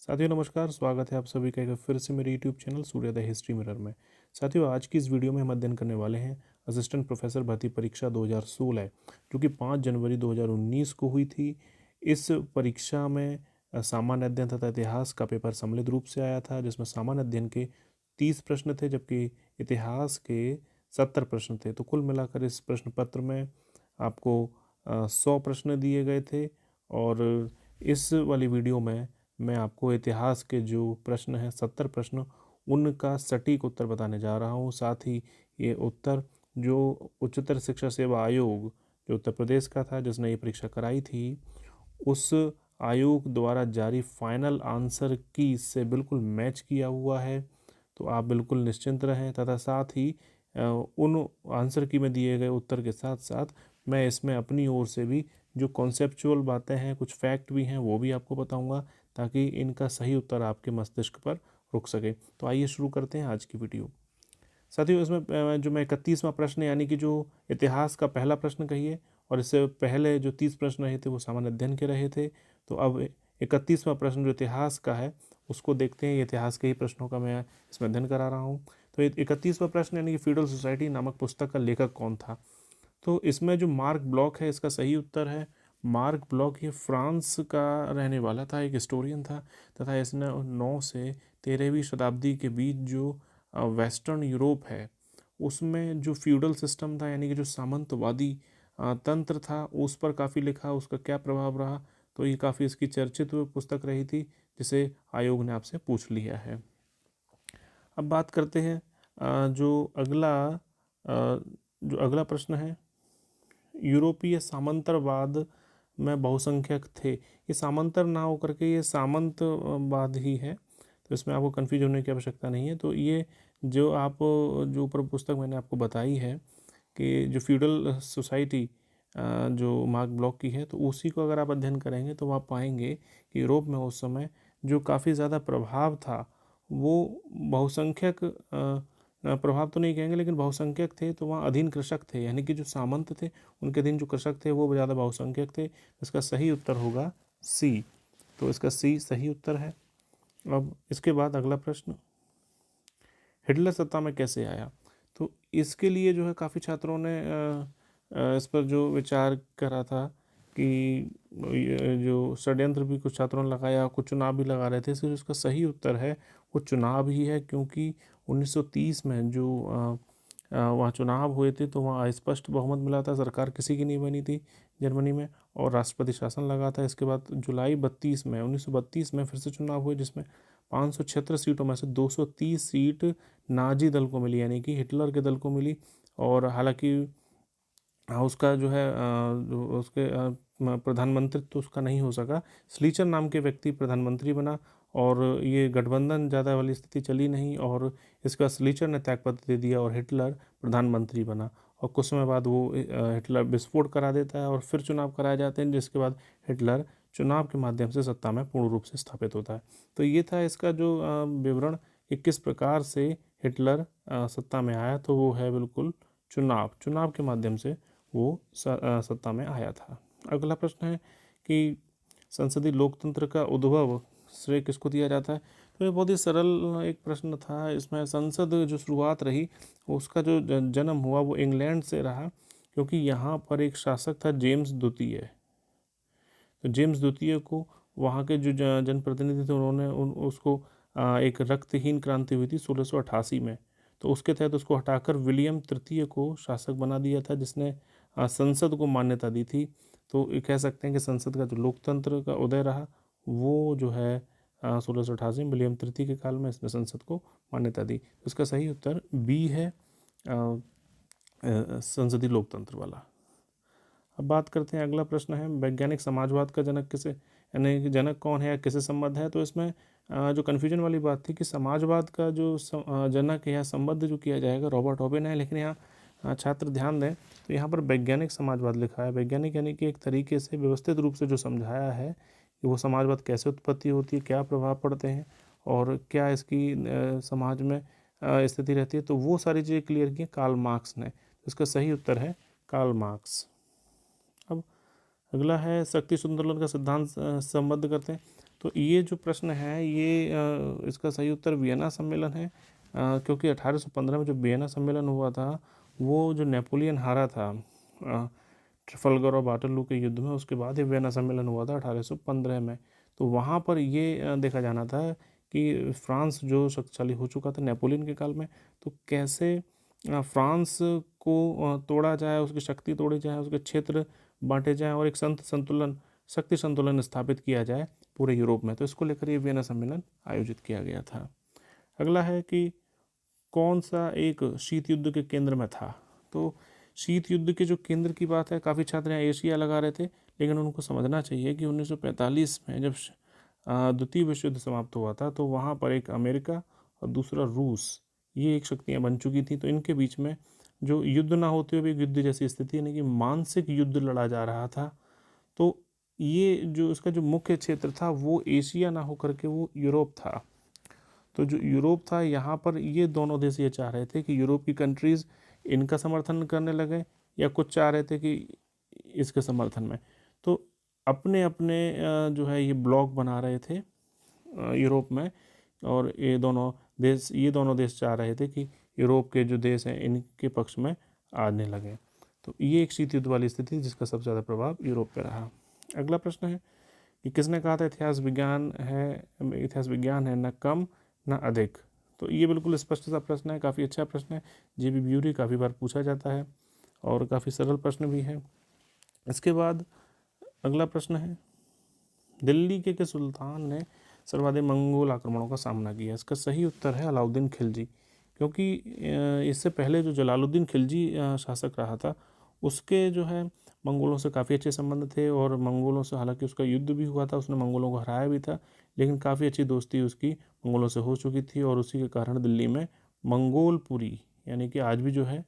साथियों नमस्कार, स्वागत है आप सभी का एक बार फिर से मेरे यूट्यूब चैनल सूर्योदय हिस्ट्री मिरर में। साथियों आज की इस वीडियो में हम अध्ययन करने वाले हैं असिस्टेंट प्रोफेसर भर्ती परीक्षा 2016 जो कि 5 जनवरी 2019 को हुई थी। इस परीक्षा में सामान्य अध्ययन तथा इतिहास का पेपर सम्मिलित रूप से आया था, जिसमें सामान्य अध्ययन के 30 प्रश्न थे जबकि इतिहास के 70 प्रश्न थे। तो कुल मिलाकर इस प्रश्न पत्र में आपको 100 प्रश्न दिए गए थे और इस वाली वीडियो में मैं आपको इतिहास के जो प्रश्न हैं 70 प्रश्न उनका सटीक उत्तर बताने जा रहा हूँ। साथ ही ये उत्तर जो उच्चतर शिक्षा सेवा आयोग जो उत्तर प्रदेश का था जिसने ये परीक्षा कराई थी, उस आयोग द्वारा जारी फाइनल आंसर की से बिल्कुल मैच किया हुआ है। तो आप बिल्कुल निश्चिंत रहें तथा साथ ही उन आंसर की में दिए गए उत्तर के साथ साथ मैं इसमें अपनी ओर से भी जो कॉन्सेप्चुअल बातें हैं, कुछ फैक्ट भी हैं, वो भी आपको बताऊंगा ताकि इनका सही उत्तर आपके मस्तिष्क पर रुक सके। तो आइए शुरू करते हैं आज की वीडियो। साथियों इसमें जो मैं 31वां प्रश्न यानी कि जो इतिहास का पहला प्रश्न कहिए, और इससे पहले जो 30 प्रश्न रहे थे वो सामान्य अध्ययन के रहे थे। तो अब 31वां प्रश्न जो इतिहास का है उसको देखते हैं। इतिहास के ही प्रश्नों का मैं इसमें अध्ययन करा रहा हूँ। तो 31वां प्रश्न यानी कि फ्यूडल सोसाइटी नामक पुस्तक का लेखक कौन था। तो इसमें जो मार्क ब्लॉक है इसका सही उत्तर है। मार्क ब्लॉक ये फ्रांस का रहने वाला था, एक हिस्टोरियन था तथा इसने 9 से 13वीं शताब्दी के बीच जो वेस्टर्न यूरोप है उसमें जो फ्यूडल सिस्टम था यानी कि जो सामंतवादी तंत्र था उस पर काफ़ी लिखा, उसका क्या प्रभाव रहा। तो ये काफ़ी इसकी चर्चित पुस्तक रही थी जिसे आयोग ने आपसे पूछ लिया है। अब बात करते हैं जो अगला प्रश्न है, यूरोपीय सामंतरवाद में बहुसंख्यक थे। ये सामंतर ना होकर के ये सामंतवाद ही है, तो इसमें आपको कन्फ्यूज होने की आवश्यकता नहीं है। तो ये जो ऊपर पुस्तक मैंने आपको बताई है कि जो फ्यूडल सोसाइटी जो मार्क ब्लॉक की है, तो उसी को अगर आप अध्ययन करेंगे तो आप पाएंगे कि यूरोप में उस समय जो काफ़ी ज़्यादा प्रभाव था वो बहुसंख्यक प्रभाव तो नहीं कहेंगे लेकिन बहुसंख्यक थे। तो वहाँ अधीन कृषक थे यानी कि जो सामंत थे उनके अधीन जो कृषक थे वो ज़्यादा बहुसंख्यक थे। इसका सही उत्तर होगा सी। तो इसका सी सही उत्तर है। अब इसके बाद अगला प्रश्न, हिटलर सत्ता में कैसे आया। तो इसके लिए जो है काफ़ी छात्रों ने इस पर जो विचार करा था कि जो षड्यंत्र भी कुछ छात्रों ने लगाया, कुछ चुनाव भी लगा रहे थे। इसलिए इसका सही उत्तर है वो चुनाव ही है, क्योंकि 1930 में जो वहाँ चुनाव हुए थे तो वहाँ स्पष्ट बहुमत मिला था, सरकार किसी की नहीं बनी थी जर्मनी में और राष्ट्रपति शासन लगा था। इसके बाद जुलाई 1932 में फिर से चुनाव हुए जिसमें 576 सीटों में से 230 सीट नाजी दल को मिली यानी कि हिटलर के दल को मिली। और हालांकि उसका जो है जो उसके प्रधानमंत्री तो उसका नहीं हो सका, स्लीचर नाम के व्यक्ति प्रधानमंत्री बना और ये गठबंधन ज़्यादा वाली स्थिति चली नहीं और इसका स्लीचर ने त्यागपत्र दे दिया और हिटलर प्रधानमंत्री बना। और कुछ समय बाद वो हिटलर विस्फोट करा देता है और फिर चुनाव कराए जाते हैं, जिसके बाद हिटलर चुनाव के माध्यम से सत्ता में पूर्ण रूप से स्थापित होता है। तो ये था इसका जो विवरण कि किस प्रकार से हिटलर सत्ता में आया। तो वो है बिल्कुल चुनाव के माध्यम से वो सत्ता में आया था। अगला प्रश्न है कि संसदीय लोकतंत्र का उद्भव श्रेय किसको दिया जाता है। तो ये बहुत ही सरल एक प्रश्न था। इसमें संसद जो शुरुआत रही उसका जो जन्म हुआ वो इंग्लैंड से रहा, क्योंकि यहाँ पर एक शासक था जेम्स द्वितीय। तो जेम्स द्वितीय को वहाँ के जो जनप्रतिनिधि थे उन्होंने उसको एक रक्तहीन क्रांति हुई थी 1688 में। तो उसके तहत उसको हटाकर विलियम तृतीय को शासक बना दिया था, जिसने संसद को मान्यता दी थी। तो ये कह सकते हैं कि संसद का जो लोकतंत्र का उदय रहा वो जो है 1688 में विलियम तृतीय के काल में इसने संसद को मान्यता दी। तो इसका सही उत्तर बी है, संसदीय लोकतंत्र वाला। अब बात करते हैं, अगला प्रश्न है वैज्ञानिक समाजवाद का जनक किसे, यानी कि जनक कौन है या किसे संबद्ध है। तो इसमें जो कन्फ्यूजन वाली बात थी कि समाजवाद का जो जनक है या संबद्ध जो किया जाएगा रॉबर्ट हॉबेन है, लेकिन यहाँ छात्र ध्यान दें तो यहाँ पर वैज्ञानिक समाजवाद लिखा है। वैज्ञानिक यानी कि एक तरीके से व्यवस्थित रूप से जो समझाया है कि वो समाजवाद कैसे उत्पत्ति होती है, क्या प्रभाव पड़ते हैं और क्या इसकी समाज में स्थिति रहती है। तो वो सारी चीज़ें क्लियर की कार्ल मार्क्स ने। तो इसका सही उत्तर है कार्ल मार्क्स। अब अगला है शक्ति संतुलन का सिद्धांत संबद्ध करते हैं। तो ये जो प्रश्न है ये इसका सही उत्तर वियना सम्मेलन है, क्योंकि 1815 में जो वियना सम्मेलन हुआ था वो जो नेपोलियन हारा था ट्रफलगर और वाटरलू के युद्ध में, उसके बाद ये वियना सम्मेलन हुआ था 1815 में। तो वहाँ पर ये देखा जाना था कि फ्रांस जो शक्तिशाली हो चुका था नेपोलियन के काल में, तो कैसे फ्रांस को तोड़ा जाए, उसकी शक्ति तोड़ी जाए, उसके क्षेत्र बांटे जाएं और एक शक्ति संतुलन स्थापित किया जाए पूरे यूरोप में। तो इसको लेकर ये वियना सम्मेलन आयोजित किया गया था। अगला है कि कौन सा एक शीत युद्ध के केंद्र में था। तो शीत युद्ध के जो केंद्र की बात है, काफ़ी छात्र यहाँ एशिया लगा रहे थे, लेकिन उनको समझना चाहिए कि 1945 में जब द्वितीय विश्व युद्ध समाप्त हुआ था तो वहाँ पर एक अमेरिका और दूसरा रूस, ये एक शक्तियाँ बन चुकी थी। तो इनके बीच में जो युद्ध ना होते हुए भी युद्ध जैसी स्थिति, यानी कि मानसिक युद्ध लड़ा जा रहा था। तो ये जो इसका जो मुख्य क्षेत्र था वो एशिया ना होकर के वो यूरोप था। तो जो यूरोप था यहाँ पर ये दोनों देश ये चाह रहे थे कि यूरोप की कंट्रीज़ इनका समर्थन करने लगे, या कुछ चाह रहे थे कि इसके समर्थन में। तो अपने अपने जो है ये ब्लॉक बना रहे थे यूरोप में, और ये दोनों देश चाह रहे थे कि यूरोप के जो देश हैं इनके पक्ष में आने लगे। तो ये एक शीत युद्ध वाली स्थिति थी जिसका सबसे ज़्यादा प्रभाव यूरोप पर रहा। अगला प्रश्न है कि किसने कहा था इतिहास विज्ञान है न कम न अधिक। तो ये बिल्कुल स्पष्ट सा प्रश्न है, काफ़ी अच्छा प्रश्न है। JB ब्यूरी काफ़ी बार पूछा जाता है और काफ़ी सरल प्रश्न भी है। इसके बाद अगला प्रश्न है दिल्ली के सुल्तान ने सर्वाधिक मंगोल आक्रमणों का सामना किया। इसका सही उत्तर है अलाउद्दीन खिलजी, क्योंकि इससे पहले जो जलालुद्दीन खिलजी शासक रहा था उसके जो है मंगोलों से काफ़ी अच्छे संबंध थे, और मंगोलों से हालांकि उसका युद्ध भी हुआ था, उसने मंगोलों को हराया भी था, लेकिन काफ़ी अच्छी दोस्ती उसकी मंगोलों से हो चुकी थी। और उसी के कारण दिल्ली में मंगोलपुरी, यानी कि आज भी जो है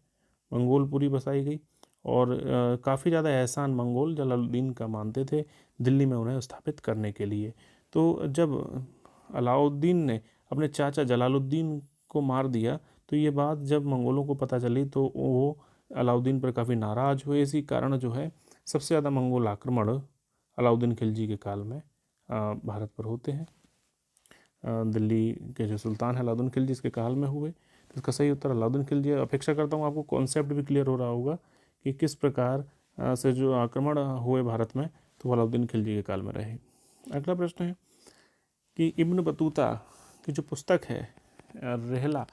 मंगोलपुरी बसाई गई, और काफ़ी ज़्यादा एहसान मंगोल जलालुद्दीन का मानते थे दिल्ली में उन्हें स्थापित करने के लिए। तो जब अलाउद्दीन ने अपने चाचा जलालुद्दीन को मार दिया तो ये बात जब मंगोलों को पता चली तो वो अलाउद्दीन पर काफ़ी नाराज़ हुए। इसी कारण जो है सबसे ज़्यादा मंगोल आक्रमण अलाउद्दीन खिलजी के काल में भारत पर होते हैं। दिल्ली के जो सुल्तान है अलाउद्दीन खिलजी इसके काल में हुए। तो इसका सही उत्तर अलाउद्दीन खिलजी है। अपेक्षा करता हूँ आपको कॉन्सेप्ट भी क्लियर हो रहा होगा कि किस प्रकार से जो आक्रमण हुए भारत में तो वो अलाउद्दीन खिलजी के काल में रहे। अगला प्रश्न है कि इब्न बतूता की जो पुस्तक है रहला,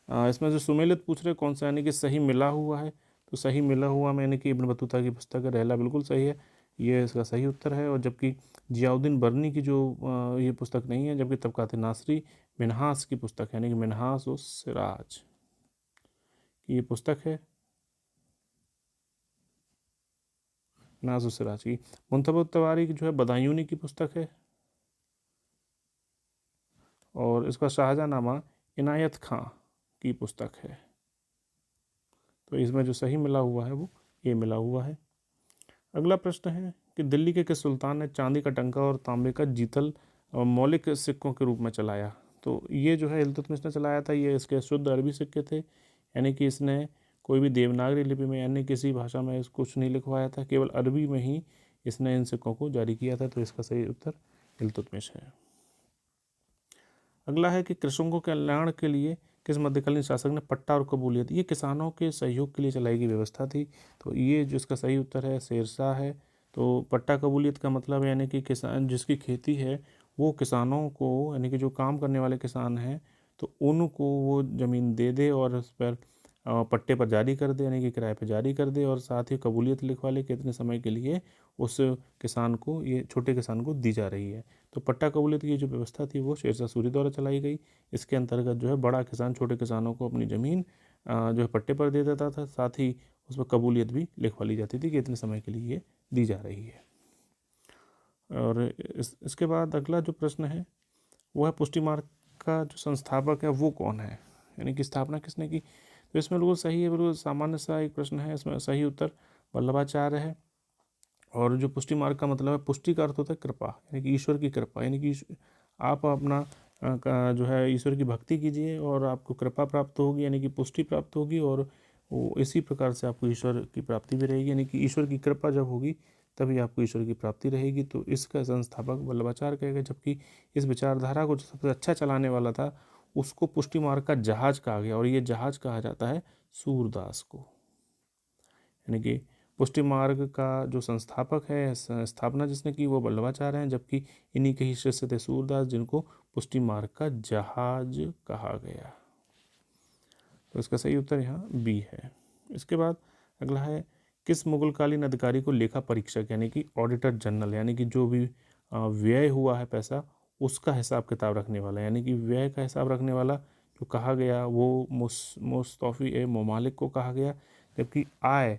इसमें जो सुमेलित पूछ रहे कौन सा, यानी कि सही मिला हुआ है। तो सही मिला हुआ में यानी कि इब्न बतूता की पुस्तक है रहला, बिल्कुल सही है, ये इसका सही उत्तर है। और जबकि जियाउद्दीन बर्नी की जो ये पुस्तक नहीं है, जबकि तबकात नासरी मिन्हास की पुस्तक है, यानी कि मिन्हास उस सिराज की ये पुस्तक है, मिन्हास उस सिराज की। मुंतबा तवारी की जो है बदायूनी की पुस्तक है, और इसका शाहजहाँनामा इनायत खां की पुस्तक है। तो इसमें जो सही मिला हुआ है वो ये मिला हुआ है। अगला प्रश्न है कि दिल्ली के किस सुल्तान ने चांदी का टंका और तांबे का जीतल मौलिक सिक्कों के रूप में चलाया। तो ये जो है इल्तुतमिश ने चलाया था। ये इसके शुद्ध अरबी सिक्के थे, यानी कि इसने कोई भी देवनागरी लिपि में यानी किसी भाषा में कुछ नहीं लिखवाया था, केवल अरबी में ही इसने इन सिक्कों को जारी किया था। तो इसका सही उत्तर इल्तुतमिश है। अगला है कि कृषकों के कल्याण के लिए किस मध्यकालीन शासक ने पट्टा और कबूलियत, ये किसानों के सहयोग के लिए चलाई गई व्यवस्था थी। तो ये जो इसका सही उत्तर है शेरशाह है। तो पट्टा कबूलियत का मतलब यानी कि किसान जिसकी खेती है वो किसानों को, यानी कि जो काम करने वाले किसान हैं तो उनको वो ज़मीन दे दे और उस पर पट्टे पर जारी कर दे, यानी कि किराए पर जारी कर दे, और साथ ही कबूलियत लिखवा ले कि इतने समय के लिए उस किसान को, ये छोटे किसान को दी जा रही है। तो पट्टा कबूलियत की जो व्यवस्था थी वो शेरशाह सूरी द्वारा चलाई गई। इसके अंतर्गत जो है बड़ा किसान छोटे किसानों को अपनी ज़मीन जो है पट्टे पर दे देता था, साथ ही उस पर कबूलियत भी लिखवा ली जाती थी कि इतने समय के लिए ये दी जा रही है। और इसके बाद अगला जो प्रश्न है वो है पुष्टि मार्ग का जो संस्थापक है वो कौन है, यानी कि स्थापना किसने की। तो इसमें बिल्कुल सही है, बिल्कुल सामान्य सा एक प्रश्न है। इसमें सही उत्तर वल्लभाचार्य है। और जो पुष्टि मार्ग का मतलब है, पुष्टि का अर्थ होता है कृपा, यानी कि ईश्वर की कृपा, यानी कि आप अपना जो है ईश्वर की भक्ति कीजिए और आपको कृपा प्राप्त होगी, यानी कि पुष्टि प्राप्त होगी, और वो इसी प्रकार से आपको ईश्वर की प्राप्ति भी रहेगी, यानी कि ईश्वर की कृपा जब होगी तभी आपको ईश्वर की प्राप्ति रहेगी। तो इसका संस्थापक वल्लभाचार्य कहेगा, जबकि इस विचारधारा को जो सबसे अच्छा चलाने वाला था उसको पुष्टि मार्ग का जहाज कहा गया, और ये जहाज कहा जाता है सूरदास को। यानी कि पुष्टि मार्ग का जो संस्थापक है, स्थापना जिसने की, वो वल्लभाचार्य हैं, जबकि इन्हीं के ही शिष्य थे सूरदास, जिनको पुष्टि मार्ग का जहाज कहा गया। तो इसका सही उत्तर यहाँ बी है। इसके बाद अगला है, किस मुगलकालीन अधिकारी को लेखा परीक्षक यानी कि ऑडिटर जनरल, यानी कि जो भी व्यय हुआ है पैसा, उसका हिसाब किताब रखने वाला, यानी कि व्यय का हिसाब रखने वाला जो कहा गया वो मुस्तौफी ए ममालिक को कहा गया, जबकि आय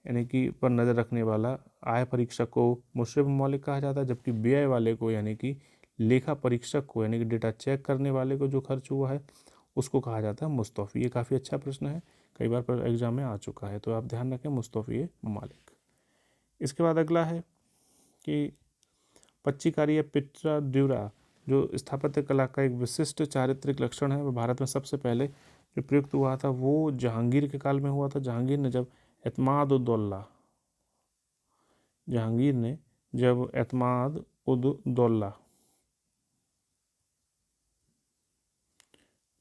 यानी कि पर नज़र रखने वाला आय परीक्षक को मुशर्रफ ममालिक कहा जाता है, जबकि व्यय वाले को यानी कि लेखा परीक्षक को यानी कि डेटा चेक करने वाले को जो खर्च हुआ है उसको कहा जाता है मुस्तौफी। ये काफ़ी अच्छा प्रश्न है, कई बार पर एग्जाम में आ चुका है, तो आप ध्यान रखें मुस्तौफी ममालिक। इसके बाद अगला है कि पच्चीकारी या पिट्रा ड्यूरा जो स्थापत्य कला का एक विशिष्ट चारित्रिक लक्षण है, वह भारत में सबसे पहले जो प्रयुक्त हुआ था वो जहांगीर के काल में हुआ था। जहांगीर ने जब एतमाद उद दौला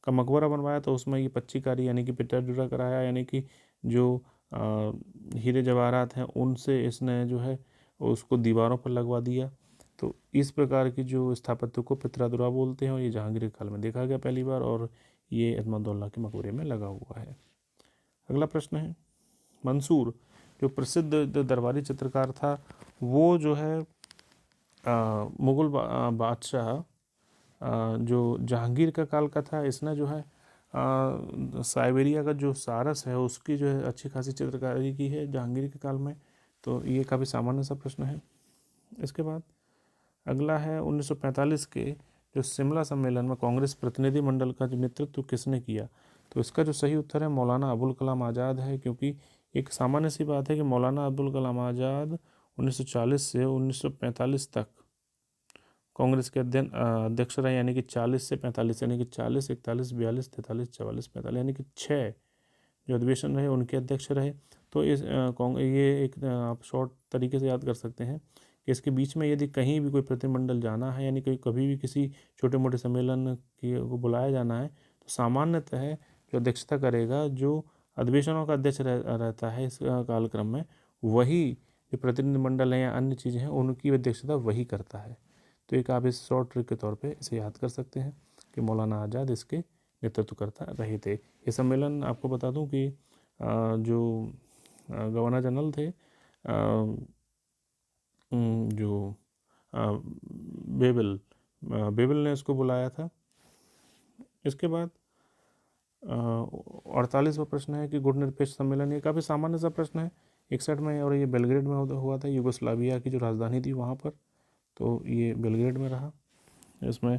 का मकबरा बनवाया, तो उसमें ये पच्चीकारी यानी कि पिटाडुरा कराया, यानी कि जो हीरे जवाहरात हैं उनसे इसने जो है उसको दीवारों पर लगवा दिया। तो इस प्रकार की जो स्थापत्य को पित्रादुरा बोलते हैं, और ये जहांगीर के काल में देखा गया पहली बार, और ये एतमादुल्लाह के मकबरे में लगा हुआ है। अगला प्रश्न है, मंसूर जो प्रसिद्ध दरबारी चित्रकार था, वो जो है मुग़ल बादशाह जो जहांगीर का काल का था, इसने जो है साइबेरिया का जो सारस है उसकी जो है अच्छी खासी चित्रकारी की है जहांगीर के काल में। तो ये काफ़ी सामान्य सा प्रश्न है। इसके बाद अगला है 1945 के जो शिमला सम्मेलन में कांग्रेस प्रतिनिधि मंडल का जो नेतृत्व किसने किया, तो इसका जो सही उत्तर है मौलाना अबुल कलाम आज़ाद है, क्योंकि एक सामान्य सी बात है कि मौलाना अबुल कलाम आज़ाद 1940 से 1945 तक कांग्रेस के अध्यक्ष रहे, यानी कि 40 से 45, यानी कि 40, 41, 42, 43, 44, 45, यानी कि 6 जो अधिवेशन रहे उनके अध्यक्ष रहे। तो ये एक आप शॉर्ट तरीके से याद कर सकते हैं कि इसके बीच में यदि कहीं भी कोई प्रतिनिधिमंडल जाना है, यानी कभी भी किसी छोटे मोटे सम्मेलन को बुलाया जाना है, तो सामान्यतः जो अध्यक्षता करेगा, जो अधिवेशनों का अध्यक्ष रहता है इस कालक्रम में, वही जो प्रतिनिधिमंडल हैं या अन्य चीज़ें हैं उनकी अध्यक्षता वही करता है। तो एक आप इस शॉर्ट ट्रिक के तौर पे इसे याद कर सकते हैं कि मौलाना आज़ाद इसके नेतृत्व करता रहे थे। ये सम्मेलन आपको बता दूं कि जो गवर्नर जनरल थे, जो बेबिल ने इसको बुलाया था। इसके बाद 48वां प्रश्न है कि गुटनिरपेक्ष सम्मेलन, ये काफ़ी सामान्य सा प्रश्न है 61 में, और ये बेलग्रेड में हुआ था, यूगोस्लाविया की जो राजधानी थी वहाँ पर, तो ये बेलग्रेड में रहा। इसमें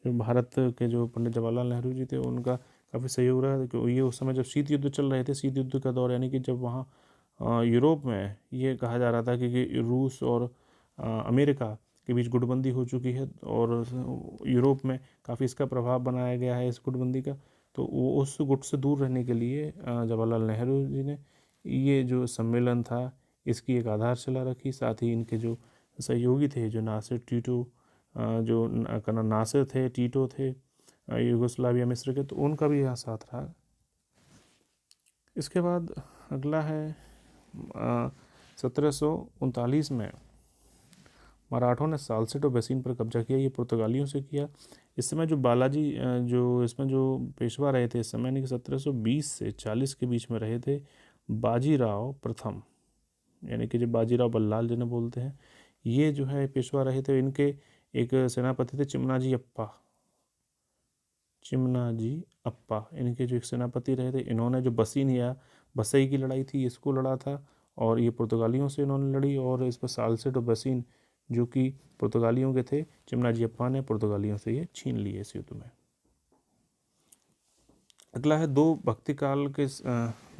जो भारत के जो पंडित जवाहरलाल नेहरू जी थे उनका काफ़ी सहयोग रहा, क्योंकि ये उस समय जब शीत युद्ध चल रहे थे, शीत युद्ध का दौर, यानी कि जब वहाँ यूरोप में ये कहा जा रहा था कि रूस और अमेरिका के बीच गुटबंदी हो चुकी है, और यूरोप में काफ़ी इसका प्रभाव बनाया गया है इस गुटबंदी का। तो वो उस गुट से दूर रहने के लिए जवाहरलाल नेहरू जी ने ये जो सम्मेलन था इसकी एक आधारशिला रखी। साथ ही इनके जो सहयोगी थे, जो नासिर टीटो जो नासिर थे, टीटो थे यूगोस्लाविया मिस्र के, तो उनका भी यहाँ साथ रहा। इसके बाद अगला है 1739 में मराठों ने साल्सेट और बेसिन पर कब्जा किया, ये पुर्तगालियों से किया। इस समय जो बालाजी जो इसमें जो पेशवा रहे थे इस समय, यानी कि 1720 से 40 के बीच में रहे थे बाजीराव प्रथम, यानी कि जो बाजीराव बल्लाल जिन्हें बोलते हैं, ये जो है पेशवा रहे थे। इनके एक सेनापति थे चिमनाजी अप्पा, इनके जो एक सेनापति रहे थे, इन्होंने जो बसीन या बसई की लड़ाई थी इसको लड़ा था, और ये पुर्तगालियों से इन्होंने लड़ी, और इस पर साल्सेट और बसीन जो कि पुर्तगालियों के थे, चिमनाजी अप्पा ने पुर्तगालियों से ये छीन लिए इस युद्ध में। अगला है दो भक्ति काल के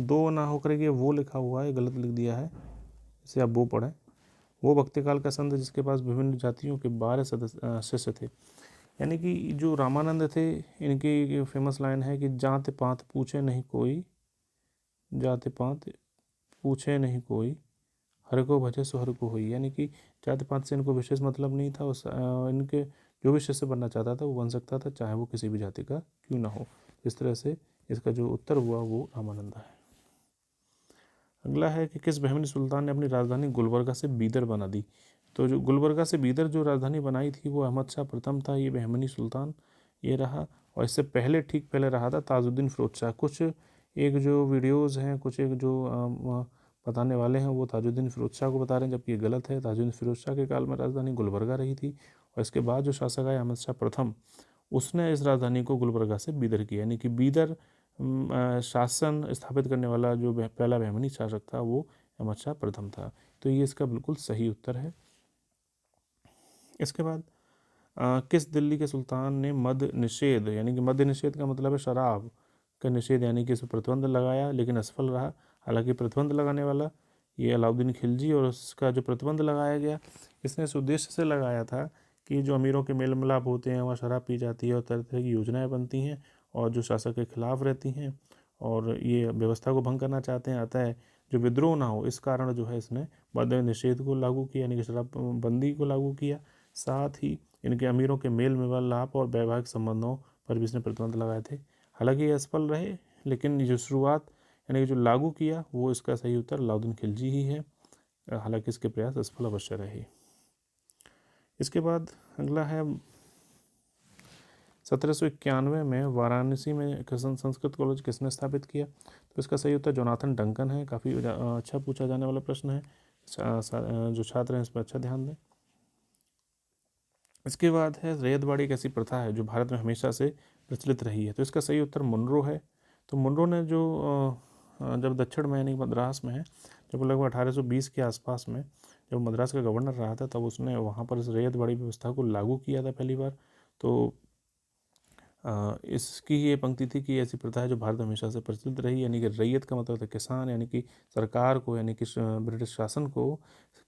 दो ना होकर के वो लिखा हुआ है, गलत लिख दिया है, इसे आप वो पढ़ें। वो भक्ति काल का संत जिसके पास विभिन्न जातियों के 12 शिष्य थे, यानी कि जो रामानंद थे, इनकी फेमस लाइन है कि जात पात पूछे नहीं कोई, जात पात पूछे नहीं कोई, हर को भजे सो हर को होई, यानी कि जाति पात से इनको विशेष मतलब नहीं था। उस इनके जो भी शिष्य बनना चाहता था वो बन सकता था, चाहे वो किसी भी जाति का क्यों ना हो। इस तरह से इसका जो उत्तर हुआ वो रामानंदा है। अगला है कि किस बहमनी सुल्तान ने अपनी राजधानी गुलबर्गा से बीदर बना दी। तो जो गुलबर्गा से बीदर जो राजधानी बनाई थी वो अहमद शाह प्रथम था, ये बहमनी सुल्तान ये रहा। और इससे पहले ठीक पहले रहा था ताजुद्दीन फिरोज शाह। कुछ एक जो वीडियोज़ हैं, कुछ एक जो बताने वाले हैं वो ताजुद्दीन फिरोज शाह को बता रहे हैं, जबकि ये गलत है। ताजुद्दीन फिरोज शाह के काल में राजधानी गुलबर्गा रही थी, और इसके बाद जो शासक आया अहमद शाह प्रथम, उसने इस राजधानी को गुलबर्गा से बीदर किया, यानी कि बीदर शासन स्थापित करने वाला जो पहला बहमनी शासक था वो अहमद शाह प्रथम था। तो ये इसका बिल्कुल सही उत्तर है। इसके बाद किस दिल्ली के सुल्तान ने मद्य निषेध, यानी कि मद्य निषेध का मतलब है शराब का निषेध, यानी कि इस पर प्रतिबंध लगाया, लेकिन असफल रहा। हालांकि प्रतिबंध लगाने वाला ये अलाउद्दीन खिलजी, और उसका जो प्रतिबंध लगाया गया इसने इस उद्देश्य से लगाया था कि जो अमीरों के मेल मिलाप होते हैं वहाँ शराब पी जाती है और तरह तरह की योजनाएं बनती हैं और जो शासक के खिलाफ रहती हैं और ये व्यवस्था को भंग करना चाहते हैं। अतः जो विद्रोह ना हो इस कारण जो है इसने मद्य निषेध को लागू किया, यानी कि शराब बंदी को लागू किया। साथ ही इनके अमीरों के मेल मिलाप और वैवाहिक संबंधों पर भी इसने प्रतिबंध लगाए थे। हालांकि ये असफल रहे, लेकिन जो शुरुआत यानी कि जो लागू किया वो इसका सही उत्तर अलाउद्दीन खिलजी ही है। हालांकि इसके प्रयास असफल अवश्य रहे। इसके बाद अगला है 1791 में वाराणसी में संस्कृत कॉलेज किसने स्थापित किया। तो इसका सही उत्तर जोनाथन डंकन है। काफ़ी अच्छा पूछा जाने वाला प्रश्न है, जो छात्र हैं इस पर अच्छा ध्यान दें। इसके बाद है रैयतवाड़ी एक ऐसी प्रथा है जो भारत में हमेशा से प्रचलित रही है। तो इसका सही उत्तर मुनरो है। तो मुनरो ने जो जब दक्षिण में यानी मद्रास में है, जब लगभग 1820 के आसपास में जब मद्रास का गवर्नर रहा था, तब उसने वहाँ पर इस रैयतवाड़ी व्यवस्था को लागू किया था पहली बार। तो इसकी ये पंक्ति थी कि ऐसी प्रथा है जो भारत हमेशा से प्रचलित रही, यानी कि रैयत का मतलब था किसान, यानी कि सरकार को, यानी कि ब्रिटिश शासन को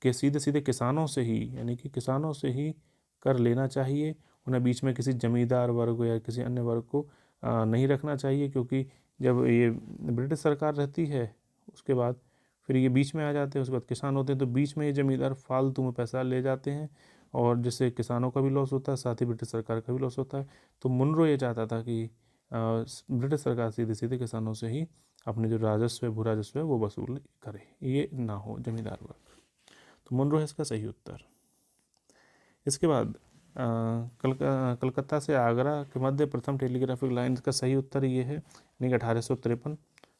के सीधे सीधे किसानों से ही, यानी कि किसानों से ही कर लेना चाहिए। उन्हें बीच में किसी जमींदार वर्ग या किसी अन्य वर्ग को नहीं रखना चाहिए, क्योंकि जब ये ब्रिटिश सरकार रहती है उसके बाद फिर ये बीच में आ जाते हैं, उसके बाद किसान होते हैं, तो बीच में ये जमींदार फालतू में पैसा ले जाते हैं और जिससे किसानों का भी लॉस होता है, साथ ही ब्रिटिश सरकार का भी लॉस होता है। तो मुनरो ये चाहता था कि ब्रिटिश सरकार सीधे सीधे किसानों से ही अपने जो राजस्व है, भू राजस्व है, वो वसूल करे, ये ना हो जमींदार वर्ग। तो मुनरो है इसका सही उत्तर। इसके बाद कलकत्ता से आगरा के मध्य प्रथम टेलीग्राफिक लाइन का सही उत्तर ये है, यानी कि 1853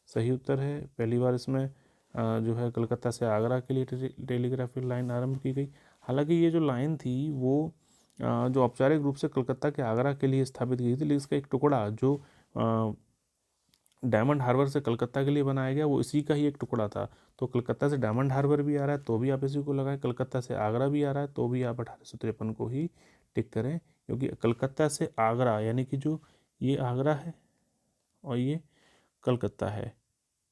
सही उत्तर है। पहली बार इसमें जो है कलकत्ता से आगरा के लिए टेलीग्राफिक लाइन आरंभ की गई। हालांकि ये जो लाइन थी वो जो औपचारिक रूप से कलकत्ता के आगरा के लिए स्थापित की थी, लेकिन इसका एक टुकड़ा जो डायमंड हार्बर से कलकत्ता के लिए बनाया गया वो इसी का ही एक टुकड़ा था। तो कलकत्ता से डायमंड हार्बर भी आ रहा है तो भी आप इसी को लगाएं, कलकत्ता से आगरा भी आ रहा है तो भी आप 1853 को ही टिक करें, क्योंकि कलकत्ता से आगरा यानी कि जो ये आगरा है और ये कलकत्ता है,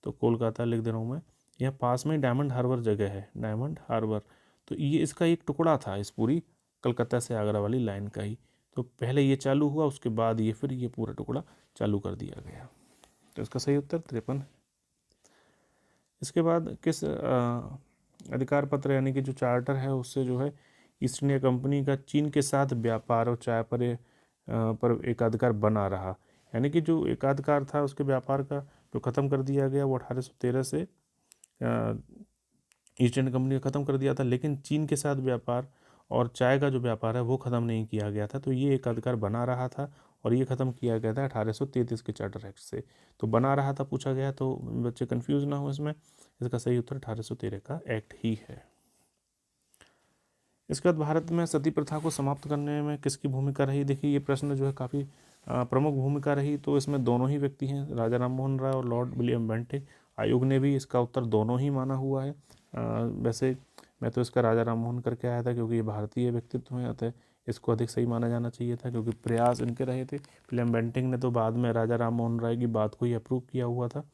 तो कोलकाता लिख दे रहा हूँ मैं। यह पास में डायमंड हार्बर जगह है, डायमंड हार्बर, तो ये इसका एक टुकड़ा था इस पूरी कलकत्ता से आगरा वाली लाइन का ही। तो पहले ये चालू हुआ, उसके बाद ये फिर ये पूरा टुकड़ा चालू कर दिया गया। तो इसका सही उत्तर 53 है। इसके बाद किस अधिकार पत्र यानी कि जो चार्टर है उससे जो है ईस्ट इंडिया कंपनी का चीन के साथ व्यापार और चाय पर एकाधिकार बना रहा, यानी कि जो एकाधिकार था उसके व्यापार का जो ख़त्म कर दिया गया वो 1813 से ईस्ट इंडिया कंपनी ने ख़त्म कर दिया था, लेकिन चीन के साथ व्यापार और चाय का जो व्यापार है वो ख़त्म नहीं किया गया था। तो ये एकाधिकार बना रहा था और ये ख़त्म किया गया था 1833 के चार्टर एक्ट से। तो बना रहा था पूछा गया, तो बच्चे कंफ्यूज ना हो इसमें, इसका सही उत्तर 1813 का एक्ट ही है। इसके बाद भारत में सती प्रथा को समाप्त करने में किसकी भूमिका रही। देखिए ये प्रश्न जो है काफ़ी प्रमुख भूमिका रही, तो इसमें दोनों ही व्यक्ति हैं, राजा राम मोहन राय और लॉर्ड विलियम बेंटिक। आयोग ने भी इसका उत्तर दोनों ही माना हुआ है। वैसे मैं तो इसका राजा राम मोहन करके आया था क्योंकि ये भारतीय व्यक्तित्व हैं, अतः इसको अधिक सही माना जाना चाहिए था, क्योंकि प्रयास इनके रहे थे। विलियम बेंटिक ने तो बाद में राजा राम मोहन राय की बात को ही अप्रूव किया हुआ था।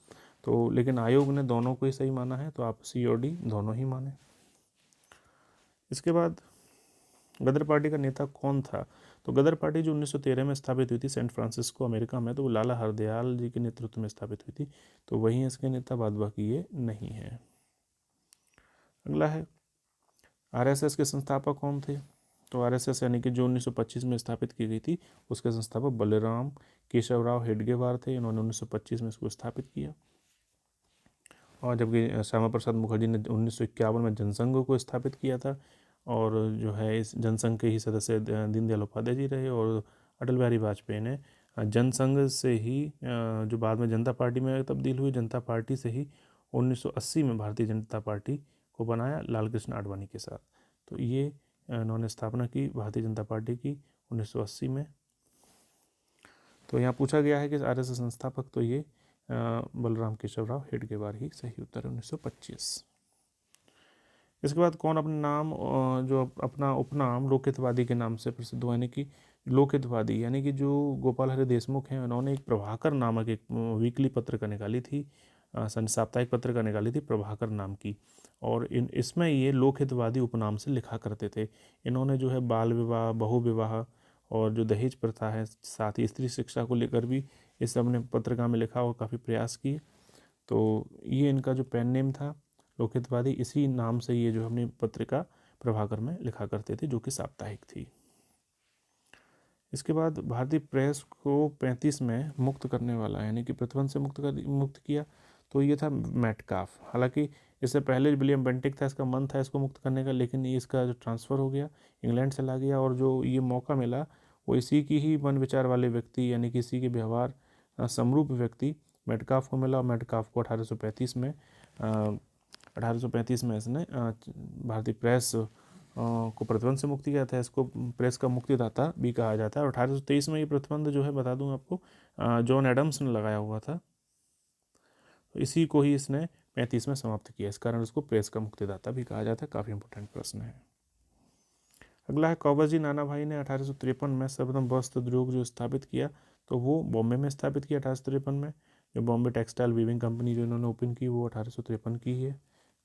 तो लेकिन आयोग ने दोनों को ही सही माना है, तो आप सी और डी दोनों ही माने। इसके बाद गदर पार्टी का नेता कौन था। तो गदर पार्टी जो 1913 में स्थापित हुई थी सैन फ्रांसिस्को अमेरिका में, तो वो लाला हरदयाल जी के नेतृत्व में स्थापित हुई थी, तो वही इसके नेता, बाद बाकी ये नहीं है। अगला है आरएसएस के संस्थापक कौन थे? तो आरएसएस यानी कि जो 1925 में स्थापित की गई थी उसके संस्थापक बलराम केशवराव हेडगेवार थे। इन्होंने 1925 में इसको स्थापित किया। और जबकि श्यामा प्रसाद मुखर्जी ने 1951 में जनसंघ को स्थापित किया था, और जो है इस जनसंघ के ही सदस्य दीनदयाल उपाध्याय जी रहे। और अटल बिहारी वाजपेयी ने जनसंघ से ही जो बाद में जनता पार्टी में तब्दील हुई, जनता पार्टी से ही 1980 में भारतीय जनता पार्टी को बनाया लाल कृष्ण आडवाणी के साथ। तो ये इन्होंने स्थापना की भारतीय जनता पार्टी की 1980 में। तो यहाँ पूछा गया है कि आरएसएस संस्थापक, तो ये बलराम केशवराव हेडगेवार ही सही उत्तर है 1925। इसके बाद कौन अपने नाम जो अपना उपनाम लोकहितवादी के नाम से प्रसिद्ध हुआ, यानी कि लोकहितवादी, यानी कि जो गोपाल हरि देशमुख हैं उन्होंने एक प्रभाकर नामक एक वीकली पत्रिका निकाली थी, साप्ताहिक पत्रिका निकाली थी प्रभाकर नाम की। और इसमें ये लोकहितवादी उपनाम से लिखा करते थे। इन्होंने जो है बाल विवाह, बहु विवाह और जो दहेज प्रथा है, साथ ही स्त्री शिक्षा को लेकर भी इस अपने पत्रिका में लिखा और काफ़ी प्रयास किए। तो ये इनका जो पेन नेम था लोकहितवादी, इसी नाम से ये जो अपनी पत्रिका प्रभाकर में लिखा करते थे, जो कि साप्ताहिक थी। इसके बाद भारतीय प्रेस को 35 में मुक्त करने वाला, यानी कि प्रतिबंध से मुक्त किया, तो ये था मेटकाफ। हालांकि इससे पहले विलियम बेंटिक था, इसका मन था इसको मुक्त करने का, लेकिन ये इसका जो ट्रांसफ़र हो गया, इंग्लैंड चला गया। और जो ये मौका मिला वो इसी की ही मन विचार वाले व्यक्ति, यानी कि इसी के व्यवहार समरूप व्यक्ति मेटकाफ को मिला। और मेटकाफ को 1835 में इसने भारतीय प्रेस को प्रतिबंध से मुक्ति किया था। इसको प्रेस का मुक्तिदाता भी कहा जाता है। और 1823 में ये प्रतिबंध जो है, बता दूं आपको, जॉन एडम्स ने लगाया हुआ था। तो इसी को ही इसने 35 में समाप्त किया, इस कारण उसको प्रेस का मुक्तिदाता भी कहा जाता है। काफ़ी इंपॉर्टेंट प्रश्न है। अगला है कौबाजी नाना भाई ने 1853 में सर्वप्रथम वस्त्र उद्योग जो स्थापित किया, तो वो बॉम्बे में स्थापित किया 1853 में। जो बॉम्बे टेक्सटाइल वीविंग कंपनी जो इन्होंने ओपन की वो 1853 की है।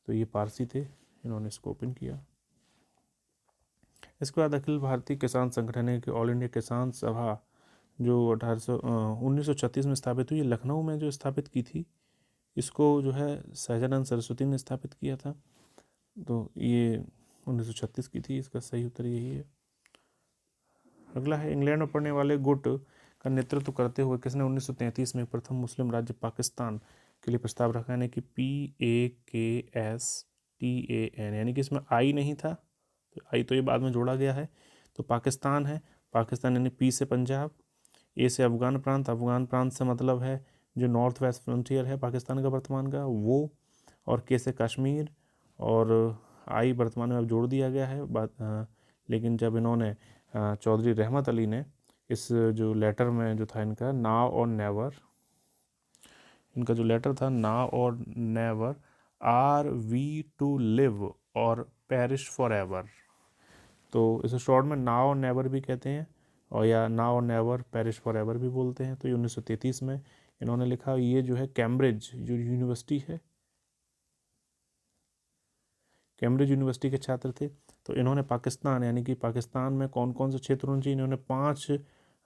तो ये पारसी थे, इन्होंने इसको ओपन किया। इसके बाद अखिल भारतीय किसान संगठन है कि ऑल इंडिया किसान सभा जो 1936 में स्थापित हुई, लखनऊ में जो स्थापित की थी, इसको जो है सहजानंद सरस्वती ने स्थापित किया था। तो ये 1936 की थी, इसका सही उत्तर यही है। अगला है इंग्लैंड में पढ़ने वाले गुट का नेतृत्व करते हुए किसने 1933 में प्रथम मुस्लिम राज्य पाकिस्तान के लिए प्रस्ताव रखा, यानी कि PAKSTAN, यानी कि इसमें आई नहीं था, तो आई तो ये बाद में जोड़ा गया है। तो पाकिस्तान है, पाकिस्तान यानी पी से पंजाब, ए से अफगान प्रांत, अफगान प्रांत से मतलब है जो नॉर्थ वेस्ट फ्रंटियर है पाकिस्तान का वर्तमान का वो, और के से कश्मीर, और आई वर्तमान में अब जोड़ दिया गया है लेकिन जब इन्होंने चौधरी रहमत अली ने इस जो लेटर में जो था इनका नाउ और नेवर, इनका जो लेटर था now or never, are we to live or perish forever, तो इसे शॉर्ट में नाउ और नेवर भी कहते हैं, और या now or never perish for ever भी बोलते हैं। तो ये 1933 में इन्होंने लिखा। ये जो है कैम्ब्रिज जो यूनिवर्सिटी है, कैम्ब्रिज यूनिवर्सिटी के छात्र थे। तो इन्होंने पाकिस्तान, यानी कि पाकिस्तान में कौन कौन से क्षेत्र होने चाहिए, इन्होंने 5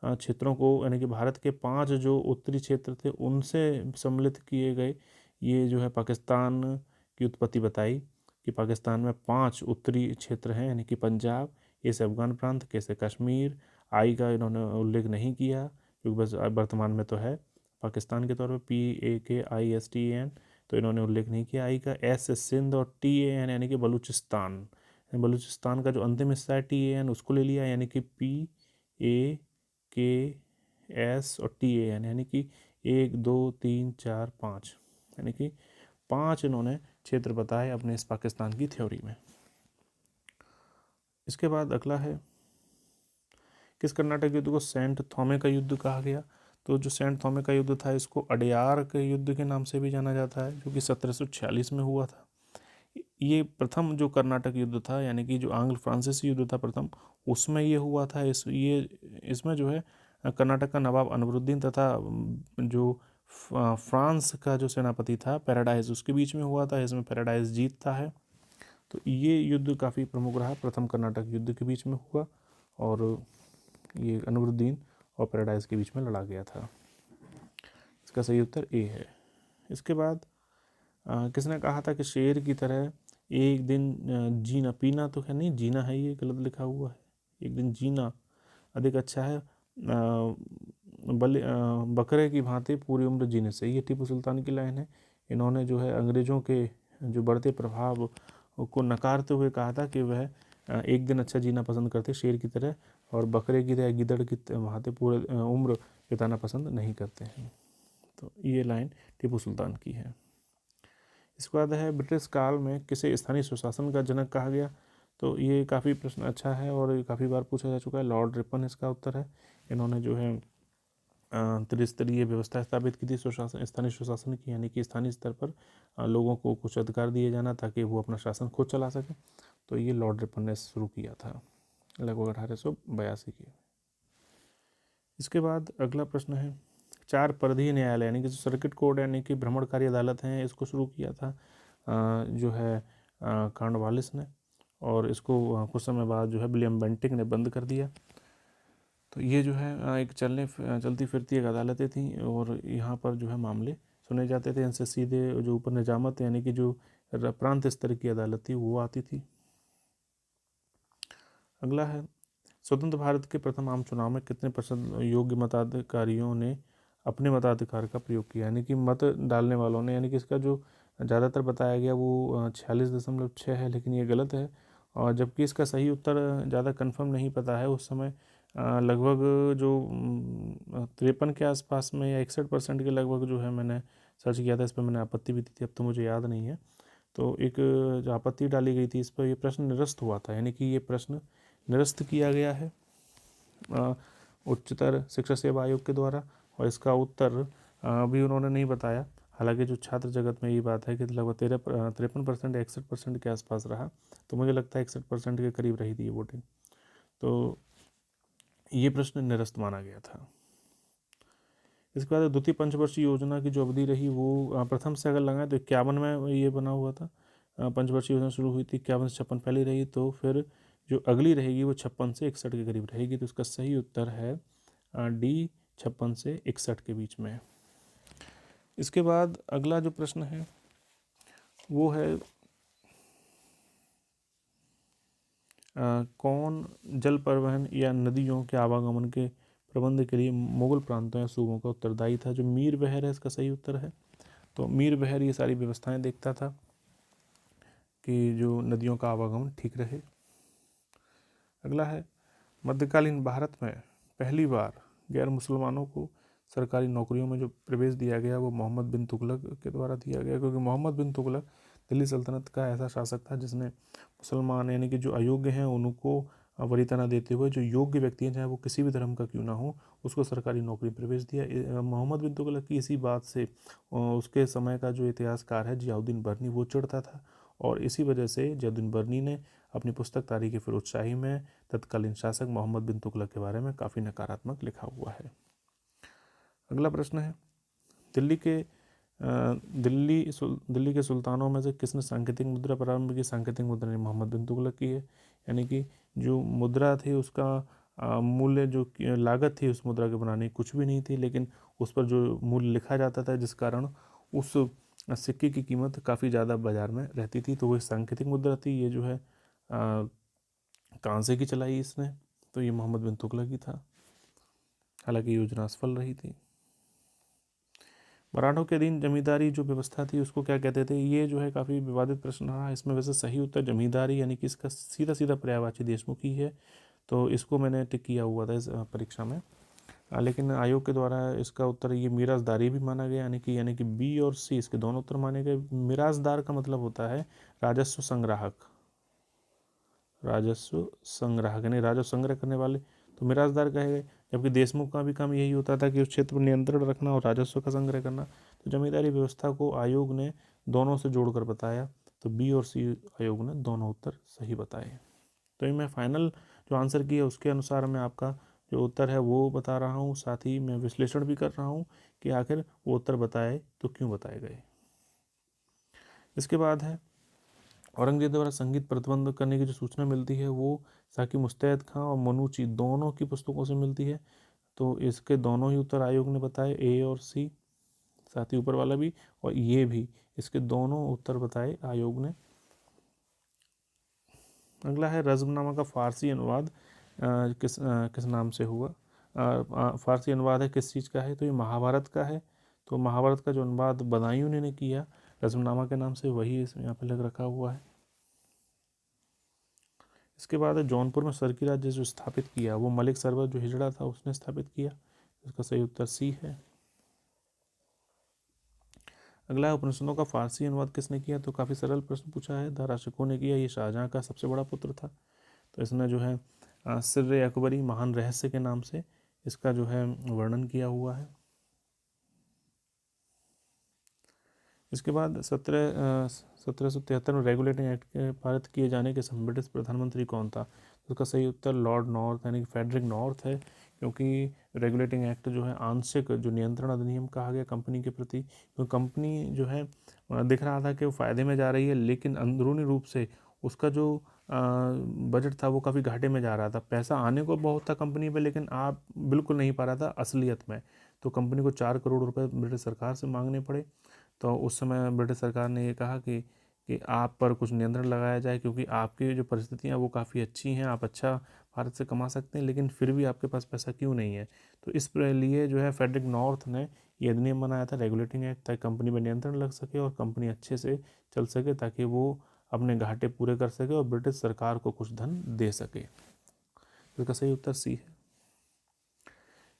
क्षेत्रों को, यानी कि भारत के 5 जो उत्तरी क्षेत्र थे उनसे सम्मिलित किए गए ये जो है पाकिस्तान की उत्पत्ति बताई कि पाकिस्तान में 5 उत्तरी क्षेत्र हैं, यानी कि पंजाब, ए से अफगान प्रांत, के से कश्मीर, आई का इन्होंने उल्लेख नहीं किया क्योंकि बस वर्तमान में तो है पाकिस्तान के तौर पर PAKISTAN, तो इन्होंने उल्लेख नहीं किया। आई का एस से सिंध, और TAN यानी कि बलूचिस्तान, बलूचिस्तान का जो अंतिम हिस्सा है TAN उसको ले लिया, यानी कि PAKS और TAN, यानी कि 1 2 3 4 5, यानी कि 5 इन्होंने क्षेत्र बताए अपने इस पाकिस्तान की थ्योरी में। इसके बाद अगला है किस कर्नाटक युद्ध को सेंट थॉमे का युद्ध कहा गया। तो जो सेंट थॉमे का युद्ध था इसको अडयार के युद्ध के नाम से भी जाना जाता है, जो कि 1746 में हुआ था। ये प्रथम जो कर्नाटक युद्ध था, यानी कि जो आंग्ल फ्रांसीसी युद्ध था प्रथम, उसमें ये हुआ था। इसमें जो है कर्नाटक का नवाब अनवरुद्दीन तथा जो फ्रांस का जो सेनापति था पैराडाइज, उसके बीच में हुआ था। इसमें पैराडाइज जीतता है। तो ये युद्ध काफ़ी प्रमुख रहा, प्रथम कर्नाटक युद्ध के बीच में हुआ, और ये अनवरुद्दीन और पैराडाइज के बीच में लड़ा गया था। इसका सही उत्तर ए है। इसके बाद किसने कहा था कि शेर की तरह एक दिन जीना, पीना तो है नहीं, जीना है, ये गलत लिखा हुआ है। एक दिन जीना अधिक अच्छा है बकरे की भांति पूरी उम्र जीने से। ये टीपू सुल्तान की लाइन है। इन्होंने जो है अंग्रेज़ों के जो बढ़ते प्रभाव को नकारते हुए कहा था कि वह एक दिन अच्छा जीना पसंद करते शेर की तरह, और बकरे की तरह गिदड़ की भांति पूरे उम्र बिताना पसंद नहीं करते हैं। तो ये लाइन टीपू सुल्तान की है। इसके बाद है ब्रिटिश काल में किसे स्थानीय सुशासन का जनक कहा गया। तो ये काफ़ी प्रश्न अच्छा है और ये काफ़ी बार पूछा जा चुका है। लॉर्ड रिपन इसका उत्तर है। इन्होंने जो है त्रिस्तरीय व्यवस्था स्थापित की थी सुशासन, स्थानीय सुशासन की, यानी कि स्थानीय स्तर पर लोगों को कुछ अधिकार दिए जाना ताकि वो अपना शासन खुद चला सके। तो ये लॉर्ड रिपन ने शुरू किया था लगभग 1882 की। इसके बाद अगला प्रश्न है, चार परिधीय न्यायालय यानी कि जो सर्किट कोर्ट यानी कि भ्रमणकारी अदालत हैं, इसको शुरू किया था जो है कॉर्नवालिस ने, और इसको कुछ समय बाद जो है विलियम बेंटिंक ने बंद कर दिया। तो ये जो है एक चलती फिरती एक अदालतें थी, और यहाँ पर जो है मामले सुने जाते थे। इनसे सीधे जो ऊपर निजामत यानी कि जो प्रांत स्तर की अदालत थी वो आती थी। अगला है, स्वतंत्र भारत के प्रथम आम चुनाव में कितने प्रतिशत योग्य मताधिकारियों ने अपने मताधिकार का प्रयोग किया, यानी कि मत डालने वालों ने, यानी कि इसका जो ज़्यादातर बताया गया वो 46.6 है, लेकिन ये गलत है। और जबकि इसका सही उत्तर ज़्यादा कंफर्म नहीं पता है। उस समय लगभग जो 53 के आसपास में या 61% के लगभग जो है मैंने सर्च किया था। इस पर मैंने आपत्ति भी दी थी, अब तो मुझे याद नहीं है। तो एक जो आपत्ति डाली गई थी इस पर, यह प्रश्न निरस्त हुआ था, यानी कि ये प्रश्न निरस्त किया गया है उच्चतर शिक्षा सेवा आयोग के द्वारा, और इसका उत्तर अभी उन्होंने नहीं बताया। हालांकि जो छात्र जगत में ये बात है कि लगभग 53% या 61% के आसपास रहा, तो मुझे लगता है 61% के करीब रही थी ये वोटिंग। तो ये प्रश्न निरस्त माना गया था। इसके बाद द्वितीय पंचवर्षीय योजना की जो अवधि रही वो प्रथम से अगर लगाएं तो 51 में ये बना हुआ था। पंचवर्षीय योजना शुरू हुई थी 51 से 56 पहले रही, तो फिर जो अगली रहेगी वो 56 से 61 के करीब रहेगी। तो इसका सही उत्तर है डी, 56 से 61 के बीच में। इसके बाद अगला जो प्रश्न है वो है कौन जल परिवहन या नदियों के आवागमन के प्रबंध के लिए मुगल प्रांतों या सूबों का उत्तरदायी था। जो मीर बहर है इसका सही उत्तर है। तो मीर बहर ये सारी व्यवस्थाएं देखता था कि जो नदियों का आवागमन ठीक रहे। अगला है, मध्यकालीन भारत में पहली बार गैर मुसलमानों को सरकारी नौकरियों में जो प्रवेश दिया गया वो मोहम्मद बिन तुगलक के द्वारा दिया गया, क्योंकि मोहम्मद बिन तुगलक दिल्ली सल्तनत का ऐसा शासक था जिसने मुसलमान यानी कि जो अयोग्य हैं उनको वरीयता देते हुए जो योग्य व्यक्ति हैं, चाहे वो किसी भी धर्म का क्यों ना हो, उसको सरकारी नौकरी प्रवेश दिया। मोहम्मद बिन तुगलक की इसी बात से उसके समय का जो इतिहासकार है जियाउद्दीन बर्नी वो चिढ़ता था, और इसी वजह से जियाउद्दीन बर्नी ने अपनी पुस्तक तारीख फिरोज शाही में तत्कालीन शासक मोहम्मद बिन तुगलक के बारे में काफ़ी नकारात्मक लिखा हुआ है। अगला प्रश्न है, दिल्ली के दिल्ली के सुल्तानों में से किसने सांकेतिक मुद्रा प्रारंभ की। सांकेतिक मुद्रा ने मोहम्मद बिन तुगलक की है, यानी कि जो मुद्रा थी उसका मूल्य जो लागत थी उस मुद्रा के बनाने की कुछ भी नहीं थी, लेकिन उस पर जो मूल्य लिखा जाता था जिस कारण उस सिक्के की कीमत काफ़ी ज़्यादा बाजार में रहती थी, तो वह सांकेतिक मुद्रा थी। ये जो है कांसे की चलाई इसने, तो ये मोहम्मद बिन तुगलक ही था। हालांकि योजना असफल रही थी। मराठों के अधीन जमींदारी जो व्यवस्था थी उसको क्या कहते थे। ये जो है काफ़ी विवादित प्रश्न रहा। इसमें वैसे सही उत्तर जमींदारी यानी कि इसका सीधा सीधा पर्यायवाची देशमुखी है, तो इसको मैंने टिक किया हुआ था इस परीक्षा में। लेकिन आयोग के द्वारा इसका उत्तर ये मिराजदारी भी माना गया, यानी कि बी और सी इसके दोनों उत्तर माने गए। मिराजदार का मतलब होता है राजस्व संग्राहक, यानी राजस्व संग्रह करने वाले, तो मिराजदार कहे गए। जबकि देशमुख का भी काम यही होता था कि उस क्षेत्र पर नियंत्रण रखना और राजस्व का संग्रह करना। तो जमींदारी व्यवस्था को आयोग ने दोनों से जोड़कर बताया, तो बी और सी आयोग ने दोनों उत्तर सही बताए। तो ये मैं फाइनल जो आंसर किया उसके अनुसार मैं आपका जो उत्तर है वो बता रहा हूँ, साथ ही मैं विश्लेषण भी कर रहा हूँ कि आखिर वो उत्तर बताए तो क्यों बताए गए। इसके बाद है, औरंगजेब द्वारा संगीत प्रतिबंध करने की जो सूचना मिलती है वो साकी मुस्तैद खां और मनुची दोनों की पुस्तकों से मिलती है। तो इसके दोनों ही उत्तर आयोग ने बताए, ए और सी, साथ ही ऊपर वाला भी और ये भी, इसके दोनों उत्तर बताए आयोग ने। अगला है रज़्मनामा का फ़ारसी अनुवाद किस नाम से हुआ। फ़ारसी अनुवाद है किस चीज़ का है, तो ये महाभारत का है। तो महाभारत का जो अनुवाद बदायूं ने किया रज़्मनामा के नाम से, वही इसमें यहाँ पे लग रखा हुआ है। इसके बाद जौनपुर में सरकी राज्य जो स्थापित किया वो मलिक सरवर जो हिजड़ा था उसने स्थापित किया। इसका सही उत्तर सी है। अगला उपनिषदों का फारसी अनुवाद किसने किया, तो काफ़ी सरल प्रश्न पूछा है, दाराशिकोह ने किया। ये शाहजहाँ का सबसे बड़ा पुत्र था। तो इसने जो है सिर्र अकबरी महान रहस्य के नाम से इसका जो है वर्णन किया हुआ है। इसके बाद 1773 में रेगुलेटिंग एक्ट के पारित किए जाने के ब्रिटिश प्रधानमंत्री कौन था, तो उसका सही उत्तर लॉर्ड नॉर्थ यानी कि फ्रेडरिक नॉर्थ है। क्योंकि रेगुलेटिंग एक्ट जो है आंशिक जो नियंत्रण अधिनियम कहा गया कंपनी के प्रति, तो कंपनी जो है दिख रहा था कि वो फ़ायदे में जा रही है, लेकिन अंदरूनी रूप से उसका जो बजट था वो काफ़ी घाटे में जा रहा था। पैसा आने को बहुत था कंपनी पे, लेकिन आ बिल्कुल नहीं पा रहा था असलियत में। तो कंपनी को 4 करोड़ रुपए ब्रिटिश सरकार से मांगने पड़े। तो उस समय ब्रिटिश सरकार ने ये कहा कि आप पर कुछ नियंत्रण लगाया जाए, क्योंकि आपकी जो परिस्थितियाँ वो काफ़ी अच्छी हैं, आप अच्छा भारत से कमा सकते हैं, लेकिन फिर भी आपके पास पैसा क्यों नहीं है। तो इस लिए जो है फ्रेडरिक नॉर्थ ने ये अधिनियम बनाया था रेगुलेटिंग एक्ट, ताकि कंपनी पर नियंत्रण लग सके और कंपनी अच्छे से चल सके, ताकि वो अपने घाटे पूरे कर सके और ब्रिटिश सरकार को कुछ धन दे सके। तो इसका सही उत्तर सी है।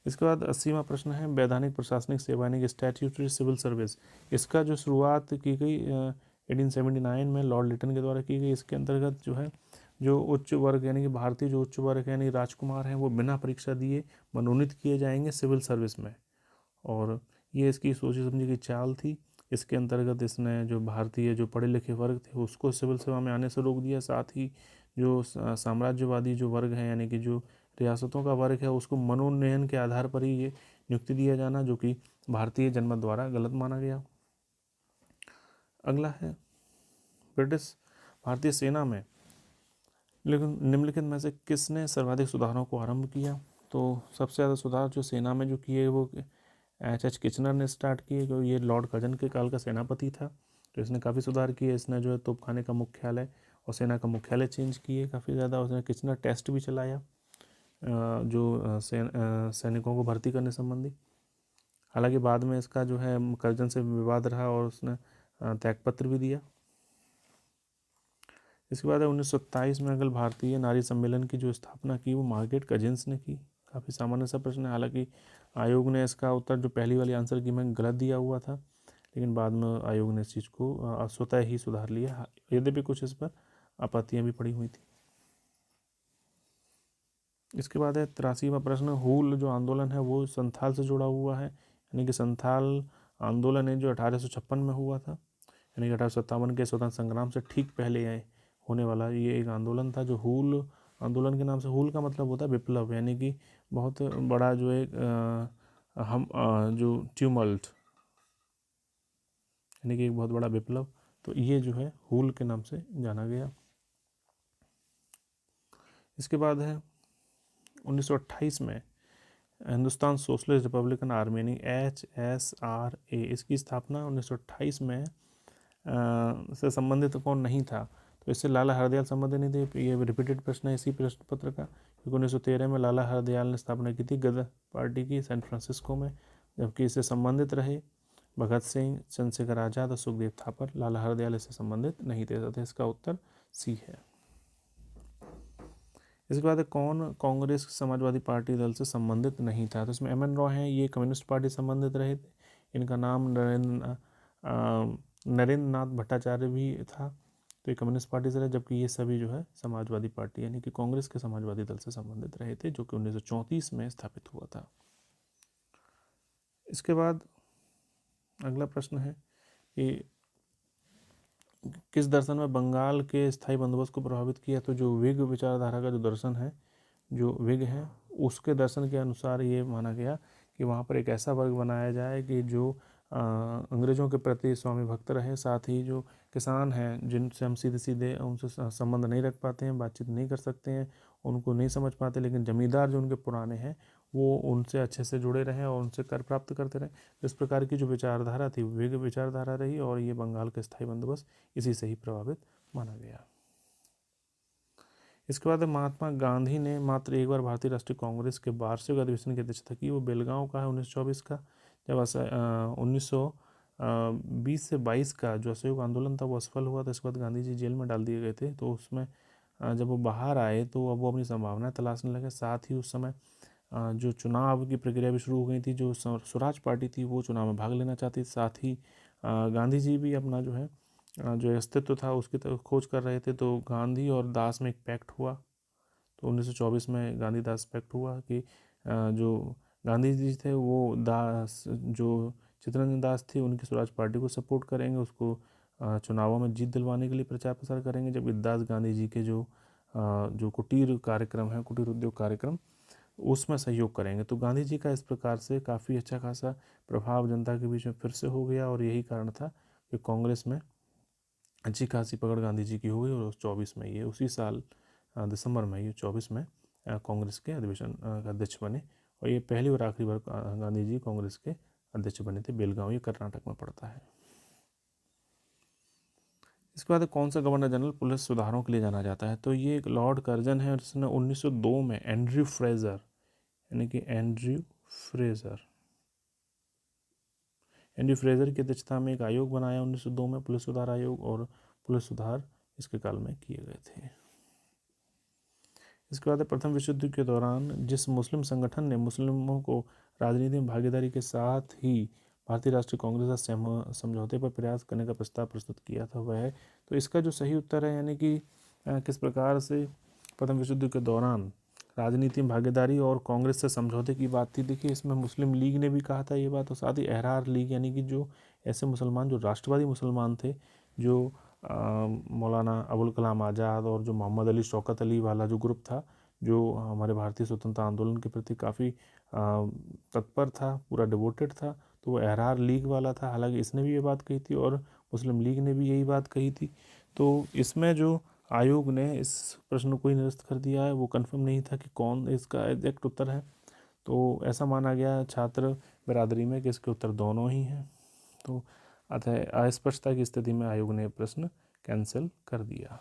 इसके बाद 80वां प्रश्न है वैधानिक प्रशासनिक सेवा यानी कि स्टैट्यूटरी सिविल सर्विस। इसका जो शुरुआत की गई 1879 में लॉर्ड लिटन के द्वारा की गई। इसके अंतर्गत जो है जो उच्च वर्ग यानी कि भारतीय जो उच्च वर्ग यानी राजकुमार हैं वो बिना परीक्षा दिए मनोनीत किए जाएंगे सिविल सर्विस में। और ये इसकी सोची समझी की चाल थी। इसके अंतर्गत इसने जो भारतीय जो पढ़े लिखे वर्ग थे उसको सिविल सेवा में आने से रोक दिया। साथ ही जो साम्राज्यवादी जो वर्ग हैं यानी कि जो रियासतों का वर्ग है उसको मनोनयन के आधार पर ही ये नियुक्ति दिया जाना, जो कि भारतीय जनमत द्वारा गलत माना गया। अगला है ब्रिटिश भारतीय सेना में लेकिन निम्नलिखित में से किसने सर्वाधिक सुधारों को आरंभ किया। तो सबसे ज़्यादा सुधार जो सेना में जो किए वो एच किचनर ने स्टार्ट किए, जो ये लॉर्ड कर्जन के काल का सेनापति था। तो इसने काफ़ी सुधार किए। इसने जो है तोपखाने का मुख्यालय और सेना का मुख्यालय चेंज किए काफ़ी ज़्यादा। उसने किचनर टेस्ट भी चलाया जो सैनिकों को भर्ती करने संबंधी। हालांकि बाद में इसका जो है कर्जन से विवाद रहा और उसने त्यागपत्र भी दिया। इसके बाद 1927 में अखिल भारतीय नारी सम्मेलन की जो स्थापना की वो मार्गरेट कजिन्स ने की। काफ़ी सामान्य सा प्रश्न है। हालांकि आयोग ने इसका उत्तर जो पहली वाली आंसर की मैं गलत दिया हुआ था, लेकिन बाद में आयोग ने इस चीज़ को स्वतः ही सुधार लिया, यद्यपि कुछ इस पर आपत्तियाँ भी पड़ी हुई थी। इसके बाद है 83वां प्रश्न हूल जो आंदोलन है वो संथाल से जुड़ा हुआ है, यानी कि संथाल आंदोलन है जो 1856 में हुआ था, यानी कि 1857 के स्वतंत्र संग्राम से ठीक पहले होने वाला ये एक आंदोलन था। जो हूल आंदोलन के नाम से, हूल का मतलब होता है विप्लव, यानी कि बहुत बड़ा जो एक जो ट्यूमल्ट यानी कि एक बहुत बड़ा विप्लव, तो ये जो है हूल के नाम से जाना गया। इसके बाद है 1928 में हिंदुस्तान सोशलिस्ट रिपब्लिकन आर्मी यानी HSRA इसकी स्थापना 1928 में से संबंधित कौन नहीं था, तो इससे लाला हरदयाल संबंधित नहीं थे। ये रिपीटेड प्रश्न है इसी प्रश्न पत्र का, क्योंकि 1913 में लाला हरदयाल ने स्थापना की थी गदर पार्टी की सैन फ्रांसिस्को में, जबकि इससे संबंधित रहे भगत सिंह, चंद्रशेखर आज़ाद और सुखदेव थापर। लाला हरदयाल इससे संबंधित नहीं थे। इसका उत्तर सी है। इसके बाद कौन कांग्रेस समाजवादी पार्टी दल से संबंधित नहीं था, तो इसमें MN रॉय हैं, ये कम्युनिस्ट पार्टी संबंधित रहे थे। इनका नाम नरेंद्र नाथ भट्टाचार्य भी था, तो ये कम्युनिस्ट पार्टी से रहे, जबकि ये सभी जो है समाजवादी पार्टी यानी कि कांग्रेस के समाजवादी दल से संबंधित रहे थे, जो कि 1934 में स्थापित हुआ था। इसके बाद अगला प्रश्न है कि किस दर्शन में बंगाल के स्थायी बंदोबस्त को प्रभावित किया, तो जो विग विचारधारा का जो दर्शन है, जो विग है उसके दर्शन के अनुसार ये माना गया कि वहाँ पर एक ऐसा वर्ग बनाया जाए कि जो अंग्रेज़ों के प्रति स्वामी भक्त रहे, साथ ही जो किसान हैं जिनसे हम सीधे सीधे उनसे संबंध नहीं रख पाते हैं, बातचीत नहीं कर सकते हैं, उनको नहीं समझ पाते, लेकिन जमींदार जो उनके पुराने हैं वो उनसे अच्छे से जुड़े रहें और उनसे कर प्राप्त करते रहें। इस प्रकार की जो विचारधारा थी विग विचारधारा रही, और ये बंगाल का स्थायी बंदोबस्त इसी से ही प्रभावित माना गया। इसके बाद महात्मा गांधी ने मात्र एक बार भारतीय राष्ट्रीय कांग्रेस के वार्षिक अधिवेशन की अध्यक्षता की, वो बेलगांव का है 1924 का, जब 1920 से 22 का जो असहयोग आंदोलन था वो असफल हुआ था। इसके बाद गांधी जी जेल में डाल दिए गए थे। तो उसमें जब वो बाहर आए तो अब वो अपनी संभावनाएं तलाशने लगे। साथ ही उस समय जो चुनाव की प्रक्रिया भी शुरू हो गई थी, जो स्वराज पार्टी थी वो चुनाव में भाग लेना चाहती थी। साथ ही गांधी जी भी अपना जो है जो अस्तित्व था उसकी तरफ खोज कर रहे थे। तो गांधी और दास में एक पैक्ट हुआ। तो 1924 में गांधी दास पैक्ट हुआ कि जो गांधी जी थे वो दास जो चित्तरंजन दास थी उनकी स्वराज पार्टी को सपोर्ट करेंगे, उसको चुनावों में जीत दिलवाने के लिए प्रचार प्रसार करेंगे, जबकि दास गांधी जी के जो कुटीर कार्यक्रम है, कुटीर उद्योग कार्यक्रम, उसमें सहयोग करेंगे। तो गांधी जी का इस प्रकार से काफ़ी अच्छा खासा प्रभाव जनता के बीच में फिर से हो गया और यही कारण था कि कांग्रेस में अच्छी खासी पकड़ गांधी जी की हो गई। और 24 में ये उसी साल दिसंबर में ये 24 में कांग्रेस के अधिवेशन का अध्यक्ष बने। और ये पहली और आखिरी बार गांधी जी कांग्रेस के अध्यक्ष बने थे। बेलगांव ये कर्नाटक में पड़ता है। इसके बाद कौन सा गवर्नर जनरल पुलिस सुधारों के लिए जाना जाता है? तो ये एक लॉर्ड कर्जन है और जिसने 1902 में एंड्रयू फ्रेजर, यानी कि एंड्रयू फ्रेजर की अध्यक्षता में एक आयोग बनाया 1902 में, पुलिस सुधार आयोग, और पुलिस सुधार इसके काल में किए गए थे। इसके बाद प्रथम विश्व युद्ध के दौरान जिस मुस्लिम संगठन ने मुस्लिमों को राजनीति में भागीदारी के साथ ही भारतीय राष्ट्रीय कांग्रेस से समझौते पर प्रयास करने का प्रस्ताव प्रस्तुत किया था वह है। तो इसका जो सही उत्तर है, यानी कि किस प्रकार से प्रथम विश्व युद्ध के दौरान राजनीति में भागीदारी और कांग्रेस से समझौते की बात थी। देखिए इसमें मुस्लिम लीग ने भी कहा था ये बात, और साथ ही अहरार लीग, यानी कि जो ऐसे मुसलमान जो राष्ट्रवादी मुसलमान थे, जो मौलाना अबुल कलाम आज़ाद और जो मोहम्मद अली शौकत अली वाला जो ग्रुप था, जो हमारे भारतीय स्वतंत्रता आंदोलन के प्रति काफ़ी तत्पर था, पूरा डिवोटेड था, तो वो अहरार लीग वाला था। हालांकि इसने भी ये बात कही थी और मुस्लिम लीग ने भी यही बात कही थी। तो इसमें जो आयोग ने इस प्रश्न को ही निरस्त कर दिया है, वो कंफर्म नहीं था कि कौन इसका एग्जैक्ट उत्तर है। तो ऐसा माना गया छात्र बिरादरी में कि इसके उत्तर दोनों ही हैं। तो अतः अस्पष्टता की स्थिति में आयोग ने प्रश्न कैंसिल कर दिया।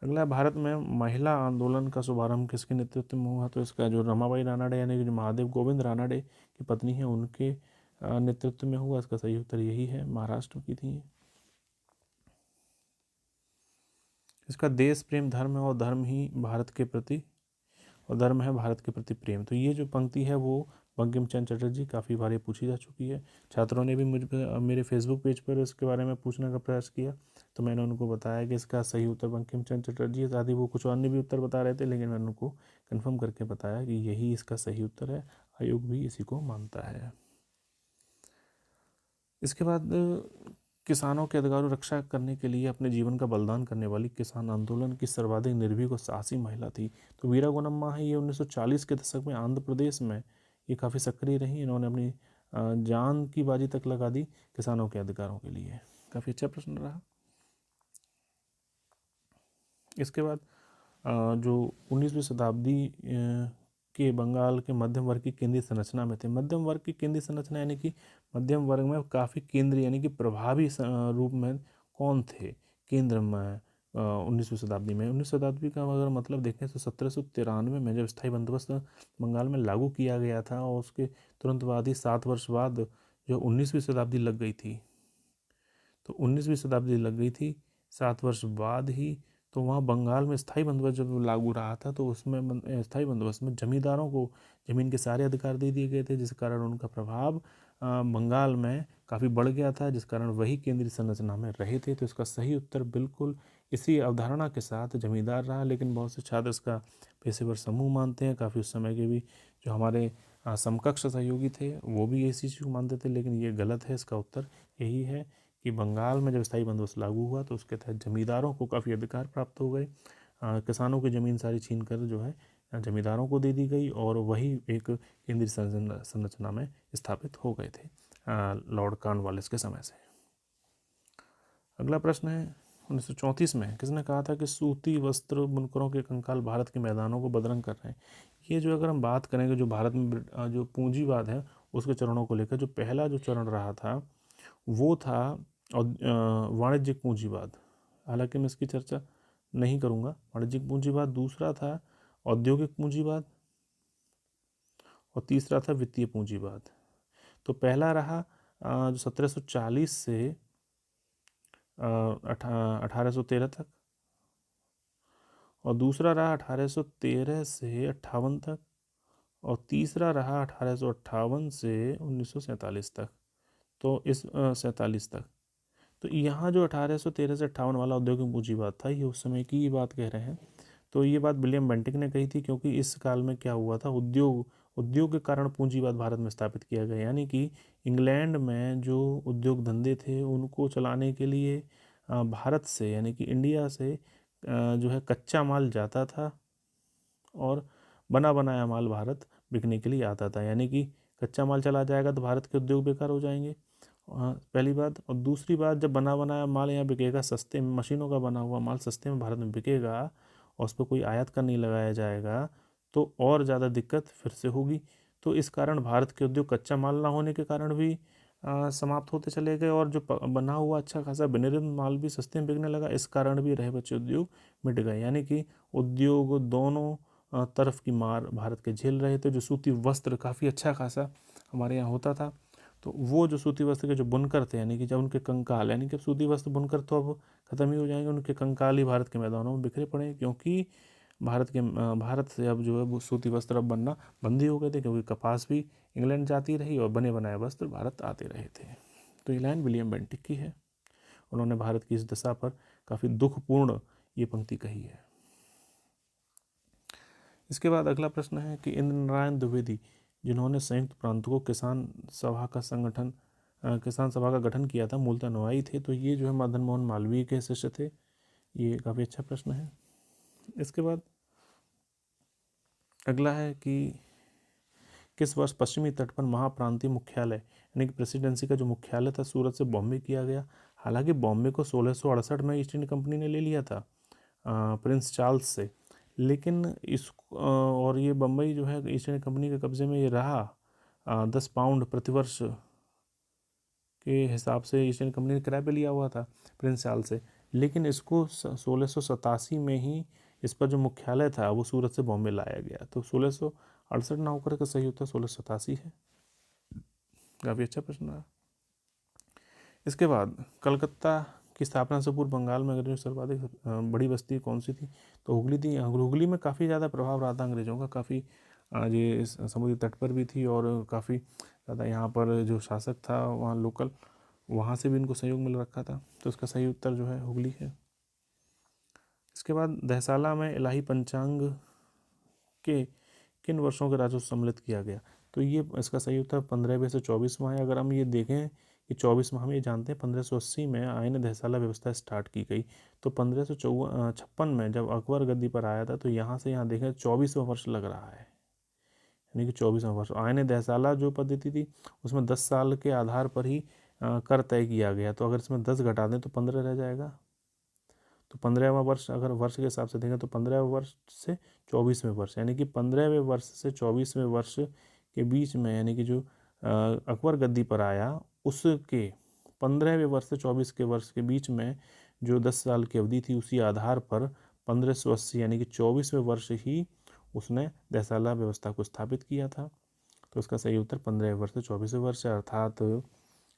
अगला, भारत में महिला आंदोलन का शुभारंभ किसके नेतृत्व में हुआ? तो इसका जो रमाबाई रानडे, यानी कि जो महादेव गोविंद रानडे की पत्नी है, उनके नेतृत्व में हुआ। इसका सही उत्तर यही है, महाराष्ट्र की थी। इसका देश प्रेम धर्म है और धर्म ही भारत के प्रति, और धर्म है भारत के प्रति प्रेम। तो ये जो पंक्ति है वो बंकिम चंद्र चटर्जी, काफ़ी बार ये पूछी जा चुकी है। छात्रों ने भी मुझ पर मेरे फेसबुक पेज पर इसके बारे में पूछने का प्रयास किया, तो मैंने उनको बताया कि इसका सही उत्तर बंकिम चंद्र चटर्जी है। साथ ही वो कुछ अन्य भी उत्तर बता रहे थे, लेकिन मैंने उनको कन्फर्म करके बताया कि यही इसका सही उत्तर है। आयोग भी इसी को मानता है। इसके बाद किसानों के अधिकारों की रक्षा करने के लिए अपने जीवन का बलिदान करने वाली किसान आंदोलन की सर्वाधिक निर्भीक और साहसी महिला थी। तो वीरा गुनम्मा है, ये 1940 के दशक में आंध्र प्रदेश में ये काफ़ी सक्रिय रही। इन्होंने अपनी जान की बाजी तक लगा दी किसानों के अधिकारों के लिए। काफ़ी अच्छा प्रश्न रहा। इसके बाद जो 19वीं शताब्दी के बंगाल के मध्यम वर्ग की केंद्रीय संरचना में थे। मध्यम वर्ग की केंद्रीय संरचना, यानी कि मध्यम वर्ग में काफ़ी केंद्रीय यानी कि प्रभावी रूप में कौन थे केंद्र में 19वीं शताब्दी में? 19वीं शताब्दी का अगर मतलब देखें तो 1793 में जब स्थायी बंदोबस्त बंगाल में लागू किया गया था, और उसके तुरंत बाद ही 7 वर्ष बाद जो 19वीं शताब्दी लग गई थी, तो 19वीं शताब्दी लग गई थी 7 वर्ष बाद ही। तो वहाँ बंगाल में स्थायी बंदोबस्त जब लागू रहा था, तो उसमें स्थायी बंदोबस्त में जमींदारों को ज़मीन के सारे अधिकार दे दिए गए थे, जिस कारण उनका प्रभाव बंगाल में काफ़ी बढ़ गया था, जिस कारण वही केंद्रीय संरचना में रहे थे। तो इसका सही उत्तर बिल्कुल इसी अवधारणा के साथ जमींदार रहा। लेकिन बहुत से छात्र इसका पेशेवर समूह मानते हैं। काफ़ी उस समय के भी जो हमारे समकक्ष सहयोगी थे वो भी इसी चीज़ को मानते थे, लेकिन ये गलत है। इसका उत्तर यही है कि बंगाल में जब स्थायी बंदोबस्त लागू हुआ तो उसके तहत जमींदारों को काफ़ी अधिकार प्राप्त हो गए। किसानों की ज़मीन सारी छीन कर जो है जमींदारों को दे दी गई, और वही एक केंद्रीय संरचना में स्थापित हो गए थे लॉर्ड कॉर्नवालिस के समय से। अगला प्रश्न है 1934 में किसने कहा था कि सूती वस्त्र बुनकरों के कंकाल भारत के मैदानों को बदरंग कर रहे हैं? ये जो अगर हम बात करेंगे जो भारत में जो पूंजीवाद है उसके चरणों को लेकर, जो पहला जो चरण रहा था वो था वाणिज्यिक पूंजीवाद। हालांकि मैं इसकी चर्चा नहीं करूँगा। वाणिज्यिक पूंजीवाद, दूसरा था औद्योगिक पूंजीवाद और तीसरा था वित्तीय पूंजीवाद। तो पहला रहा जो 1740 से 1813 तक, और दूसरा रहा 1813 से 58 तक, और तीसरा रहा 1858 से 1947 तक। तो इस 47 तक। तो यहाँ जो 1813 से 58 वाला औद्योगिक पूंजीवाद था, ये उस समय की बात कह रहे हैं। तो ये बात विलियम बेंटिक ने कही थी, क्योंकि इस काल में क्या हुआ था, उद्योग के कारण पूंजीवाद भारत में स्थापित किया गया। यानी कि इंग्लैंड में जो उद्योग धंधे थे उनको चलाने के लिए भारत से, यानी कि इंडिया से जो है कच्चा माल जाता था और बना बनाया माल भारत बिकने के लिए आता था। यानी कि कच्चा माल चला जाएगा तो भारत के उद्योग बेकार हो जाएंगे, पहली बात। और दूसरी बात, जब बना बनाया माल यहाँ बिकेगा, सस्ते में, मशीनों का बना हुआ माल सस्ते में भारत में बिकेगा और उस पर कोई आयात कर नहीं लगाया जाएगा, तो और ज़्यादा दिक्कत फिर से होगी। तो इस कारण भारत के उद्योग कच्चा माल ना होने के कारण भी समाप्त होते चले गए, और जो बना हुआ अच्छा खासा विनिर्मित माल भी सस्ते में बिकने लगा, इस कारण भी रहे बच्चे उद्योग मिट गए। यानी कि उद्योग दोनों तरफ की मार भारत के झेल रहे थे। जो सूती वस्त्र काफ़ी अच्छा खासा हमारे यहाँ होता था, तो वो जो सूती वस्त्र के जो बुनकर थे, यानी कि जब उनके कंकाल, यानी कि सूती वस्त्र बुनकर तो अब ख़त्म ही हो जाएंगे, उनके कंकाल ही भारत के मैदानों में बिखरे पड़े हैं, क्योंकि भारत से अब जो है वो सूती वस्त्र अब बनना बंद ही हो गए थे, क्योंकि कपास भी इंग्लैंड जाती रही और बने बनाए वस्त्र भारत आते रहे थे। तो ये लाइन विलियम बेंटिक की है। उन्होंने भारत की इस दशा पर काफ़ी दुखपूर्ण ये पंक्ति कही है। इसके बाद अगला प्रश्न है कि इंद्र नारायण द्विवेदी, जिन्होंने संयुक्त प्रांतों को किसान सभा का गठन किया था, मूलतः नवाई थे। तो ये जो है मदन मोहन मालवीय के शिष्य थे। ये काफ़ी अच्छा प्रश्न है। इसके बाद अगला है कि किस वर्ष पश्चिमी तट पर महाप्रांतीय मुख्यालय, यानी कि प्रेसिडेंसी का जो मुख्यालय था, सूरत से बॉम्बे किया गया। हालांकि बॉम्बे को 1668 में ईस्ट इंडिया कंपनी ने ले लिया था प्रिंस चार्ल्स से, लेकिन और ये बम्बई जो है ईस्ट इंडिया कंपनी के कब्जे में ये रहा 10 पाउंड प्रतिवर्ष के हिसाब से ईस्ट इंडिया कंपनी ने किराए पे लिया हुआ था प्रिंस चार्ल्स से। लेकिन इसको 1687 में ही इस पर जो मुख्यालय था वो सूरत से बॉम्बे लाया गया। तो 1668 ना होकर के सही होता है 1687 है। काफ़ी अच्छा प्रश्न रहा। इसके बाद कलकत्ता की स्थापना से पूर्व बंगाल में अंग्रेजों की सर्वाधिक बड़ी बस्ती कौन सी थी? तो हुगली थी। हुगली में काफ़ी ज़्यादा प्रभाव रहा था अंग्रेजों का, काफ़ी ये समुद्री तट पर भी थी, और काफ़ी ज़्यादा यहाँ पर जो शासक था वहाँ लोकल, वहाँ से भी इनको सहयोग मिल रखा था। तो इसका सही उत्तर जो है हुगली है। इसके बाद दहसाला में इलाही पंचांग के किन वर्षों के राजस्व सम्मिलित किया गया? तो ये इसका सही उत्तर 15वें से 24वां है। अगर हम ये देखें कि 24वां, हम ये जानते हैं 1580 में आईन दहसाला व्यवस्था स्टार्ट की गई। तो 1556 में जब अकबर गद्दी पर आया था, तो यहाँ से यहाँ देखें 24वां वर्ष लग रहा है, यानी कि 24वां वर्ष। आईन दहसाला जो पद्धति थी उसमें 10 साल के आधार पर ही कर तय किया गया। तो अगर इसमें 10 घटा दें तो 15 रह जाएगा। तो 15वां वर्ष अगर वर्ष के हिसाब से देखें तो 15वें वर्ष से 24वें वर्ष, यानी कि 15वें वर्ष से 24वें वर्ष के बीच में, यानी कि जो अकबर गद्दी पर आया उसके 15वें वर्ष से 24 के वर्ष के बीच में जो 10 साल की अवधि थी, उसी आधार पर 1580 यानी कि 24वें वर्ष ही उसने दहसाला व्यवस्था को स्थापित किया था। तो इसका सही उत्तर 15वें वर्ष से 24वें वर्ष है, अर्थात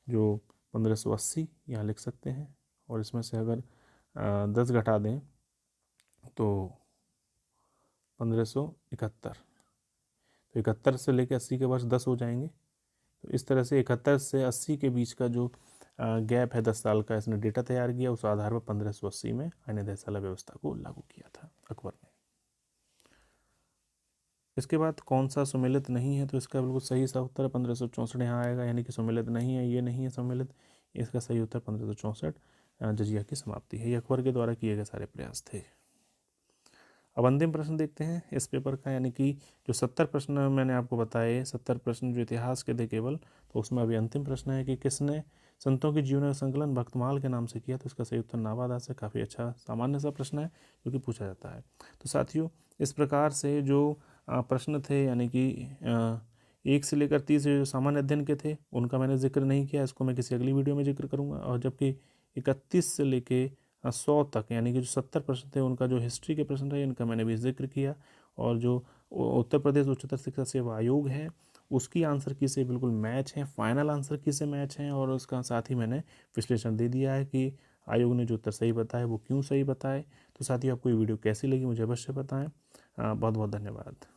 जो 1580 यहाँ लिख सकते हैं। और इसमें से अगर 10 घटा दें तो 1571, तो 71 से लेकर 80 के वर्ष 10 हो जाएंगे। तो इस तरह से 71 से 80 के बीच का जो गैप है 10 साल का, इसने डेटा तैयार किया, उस आधार पर 1580 में आईन दहसाला व्यवस्था को लागू किया था अकबर ने। इसके बाद कौन सा सुमेलित नहीं है? तो इसका बिल्कुल सही सा उत्तर 1564 यहाँ आएगा, यानी कि सुमेलित नहीं है, ये नहीं है सुमेलित। इसका सही उत्तर 1564 जजिया की समाप्ति है। ये अकबर के द्वारा किए गए सारे प्रयास थे। अब अंतिम प्रश्न देखते हैं इस पेपर का, यानी कि जो 70 प्रश्न मैंने आपको बताए, 70 प्रश्न जो इतिहास के थे केवल, तो उसमें अभी अंतिम प्रश्न है कि किसने संतों की जीवन का संकलन भक्तमाल के नाम से किया? तो इसका सही उत्तर नावादास है। काफ़ी अच्छा सामान्य सा प्रश्न है जो कि पूछा जाता है। तो साथियों, इस प्रकार से जो प्रश्न थे, यानी कि 1 से लेकर 30 जो सामान्य अध्ययन के थे, उनका मैंने जिक्र नहीं किया, इसको मैं किसी अगली वीडियो में जिक्र करूँगा। और जबकि 31 से लेके 100 तक, यानी कि जो 70 प्रश्न थे उनका जो हिस्ट्री के प्रश्न रहे, इनका मैंने भी जिक्र किया। और जो उत्तर प्रदेश उच्चतर शिक्षा सेवा आयोग है उसकी आंसर की से बिल्कुल मैच है, फाइनल आंसर की से मैच हैं, और उसका साथ ही मैंने विश्लेषण दे दिया है कि आयोग ने जो उत्तर सही बताए वो क्यों सही बताए। तो साथियों, आपको ये वीडियो कैसी लगी मुझे अवश्य बताएं। बहुत बहुत धन्यवाद।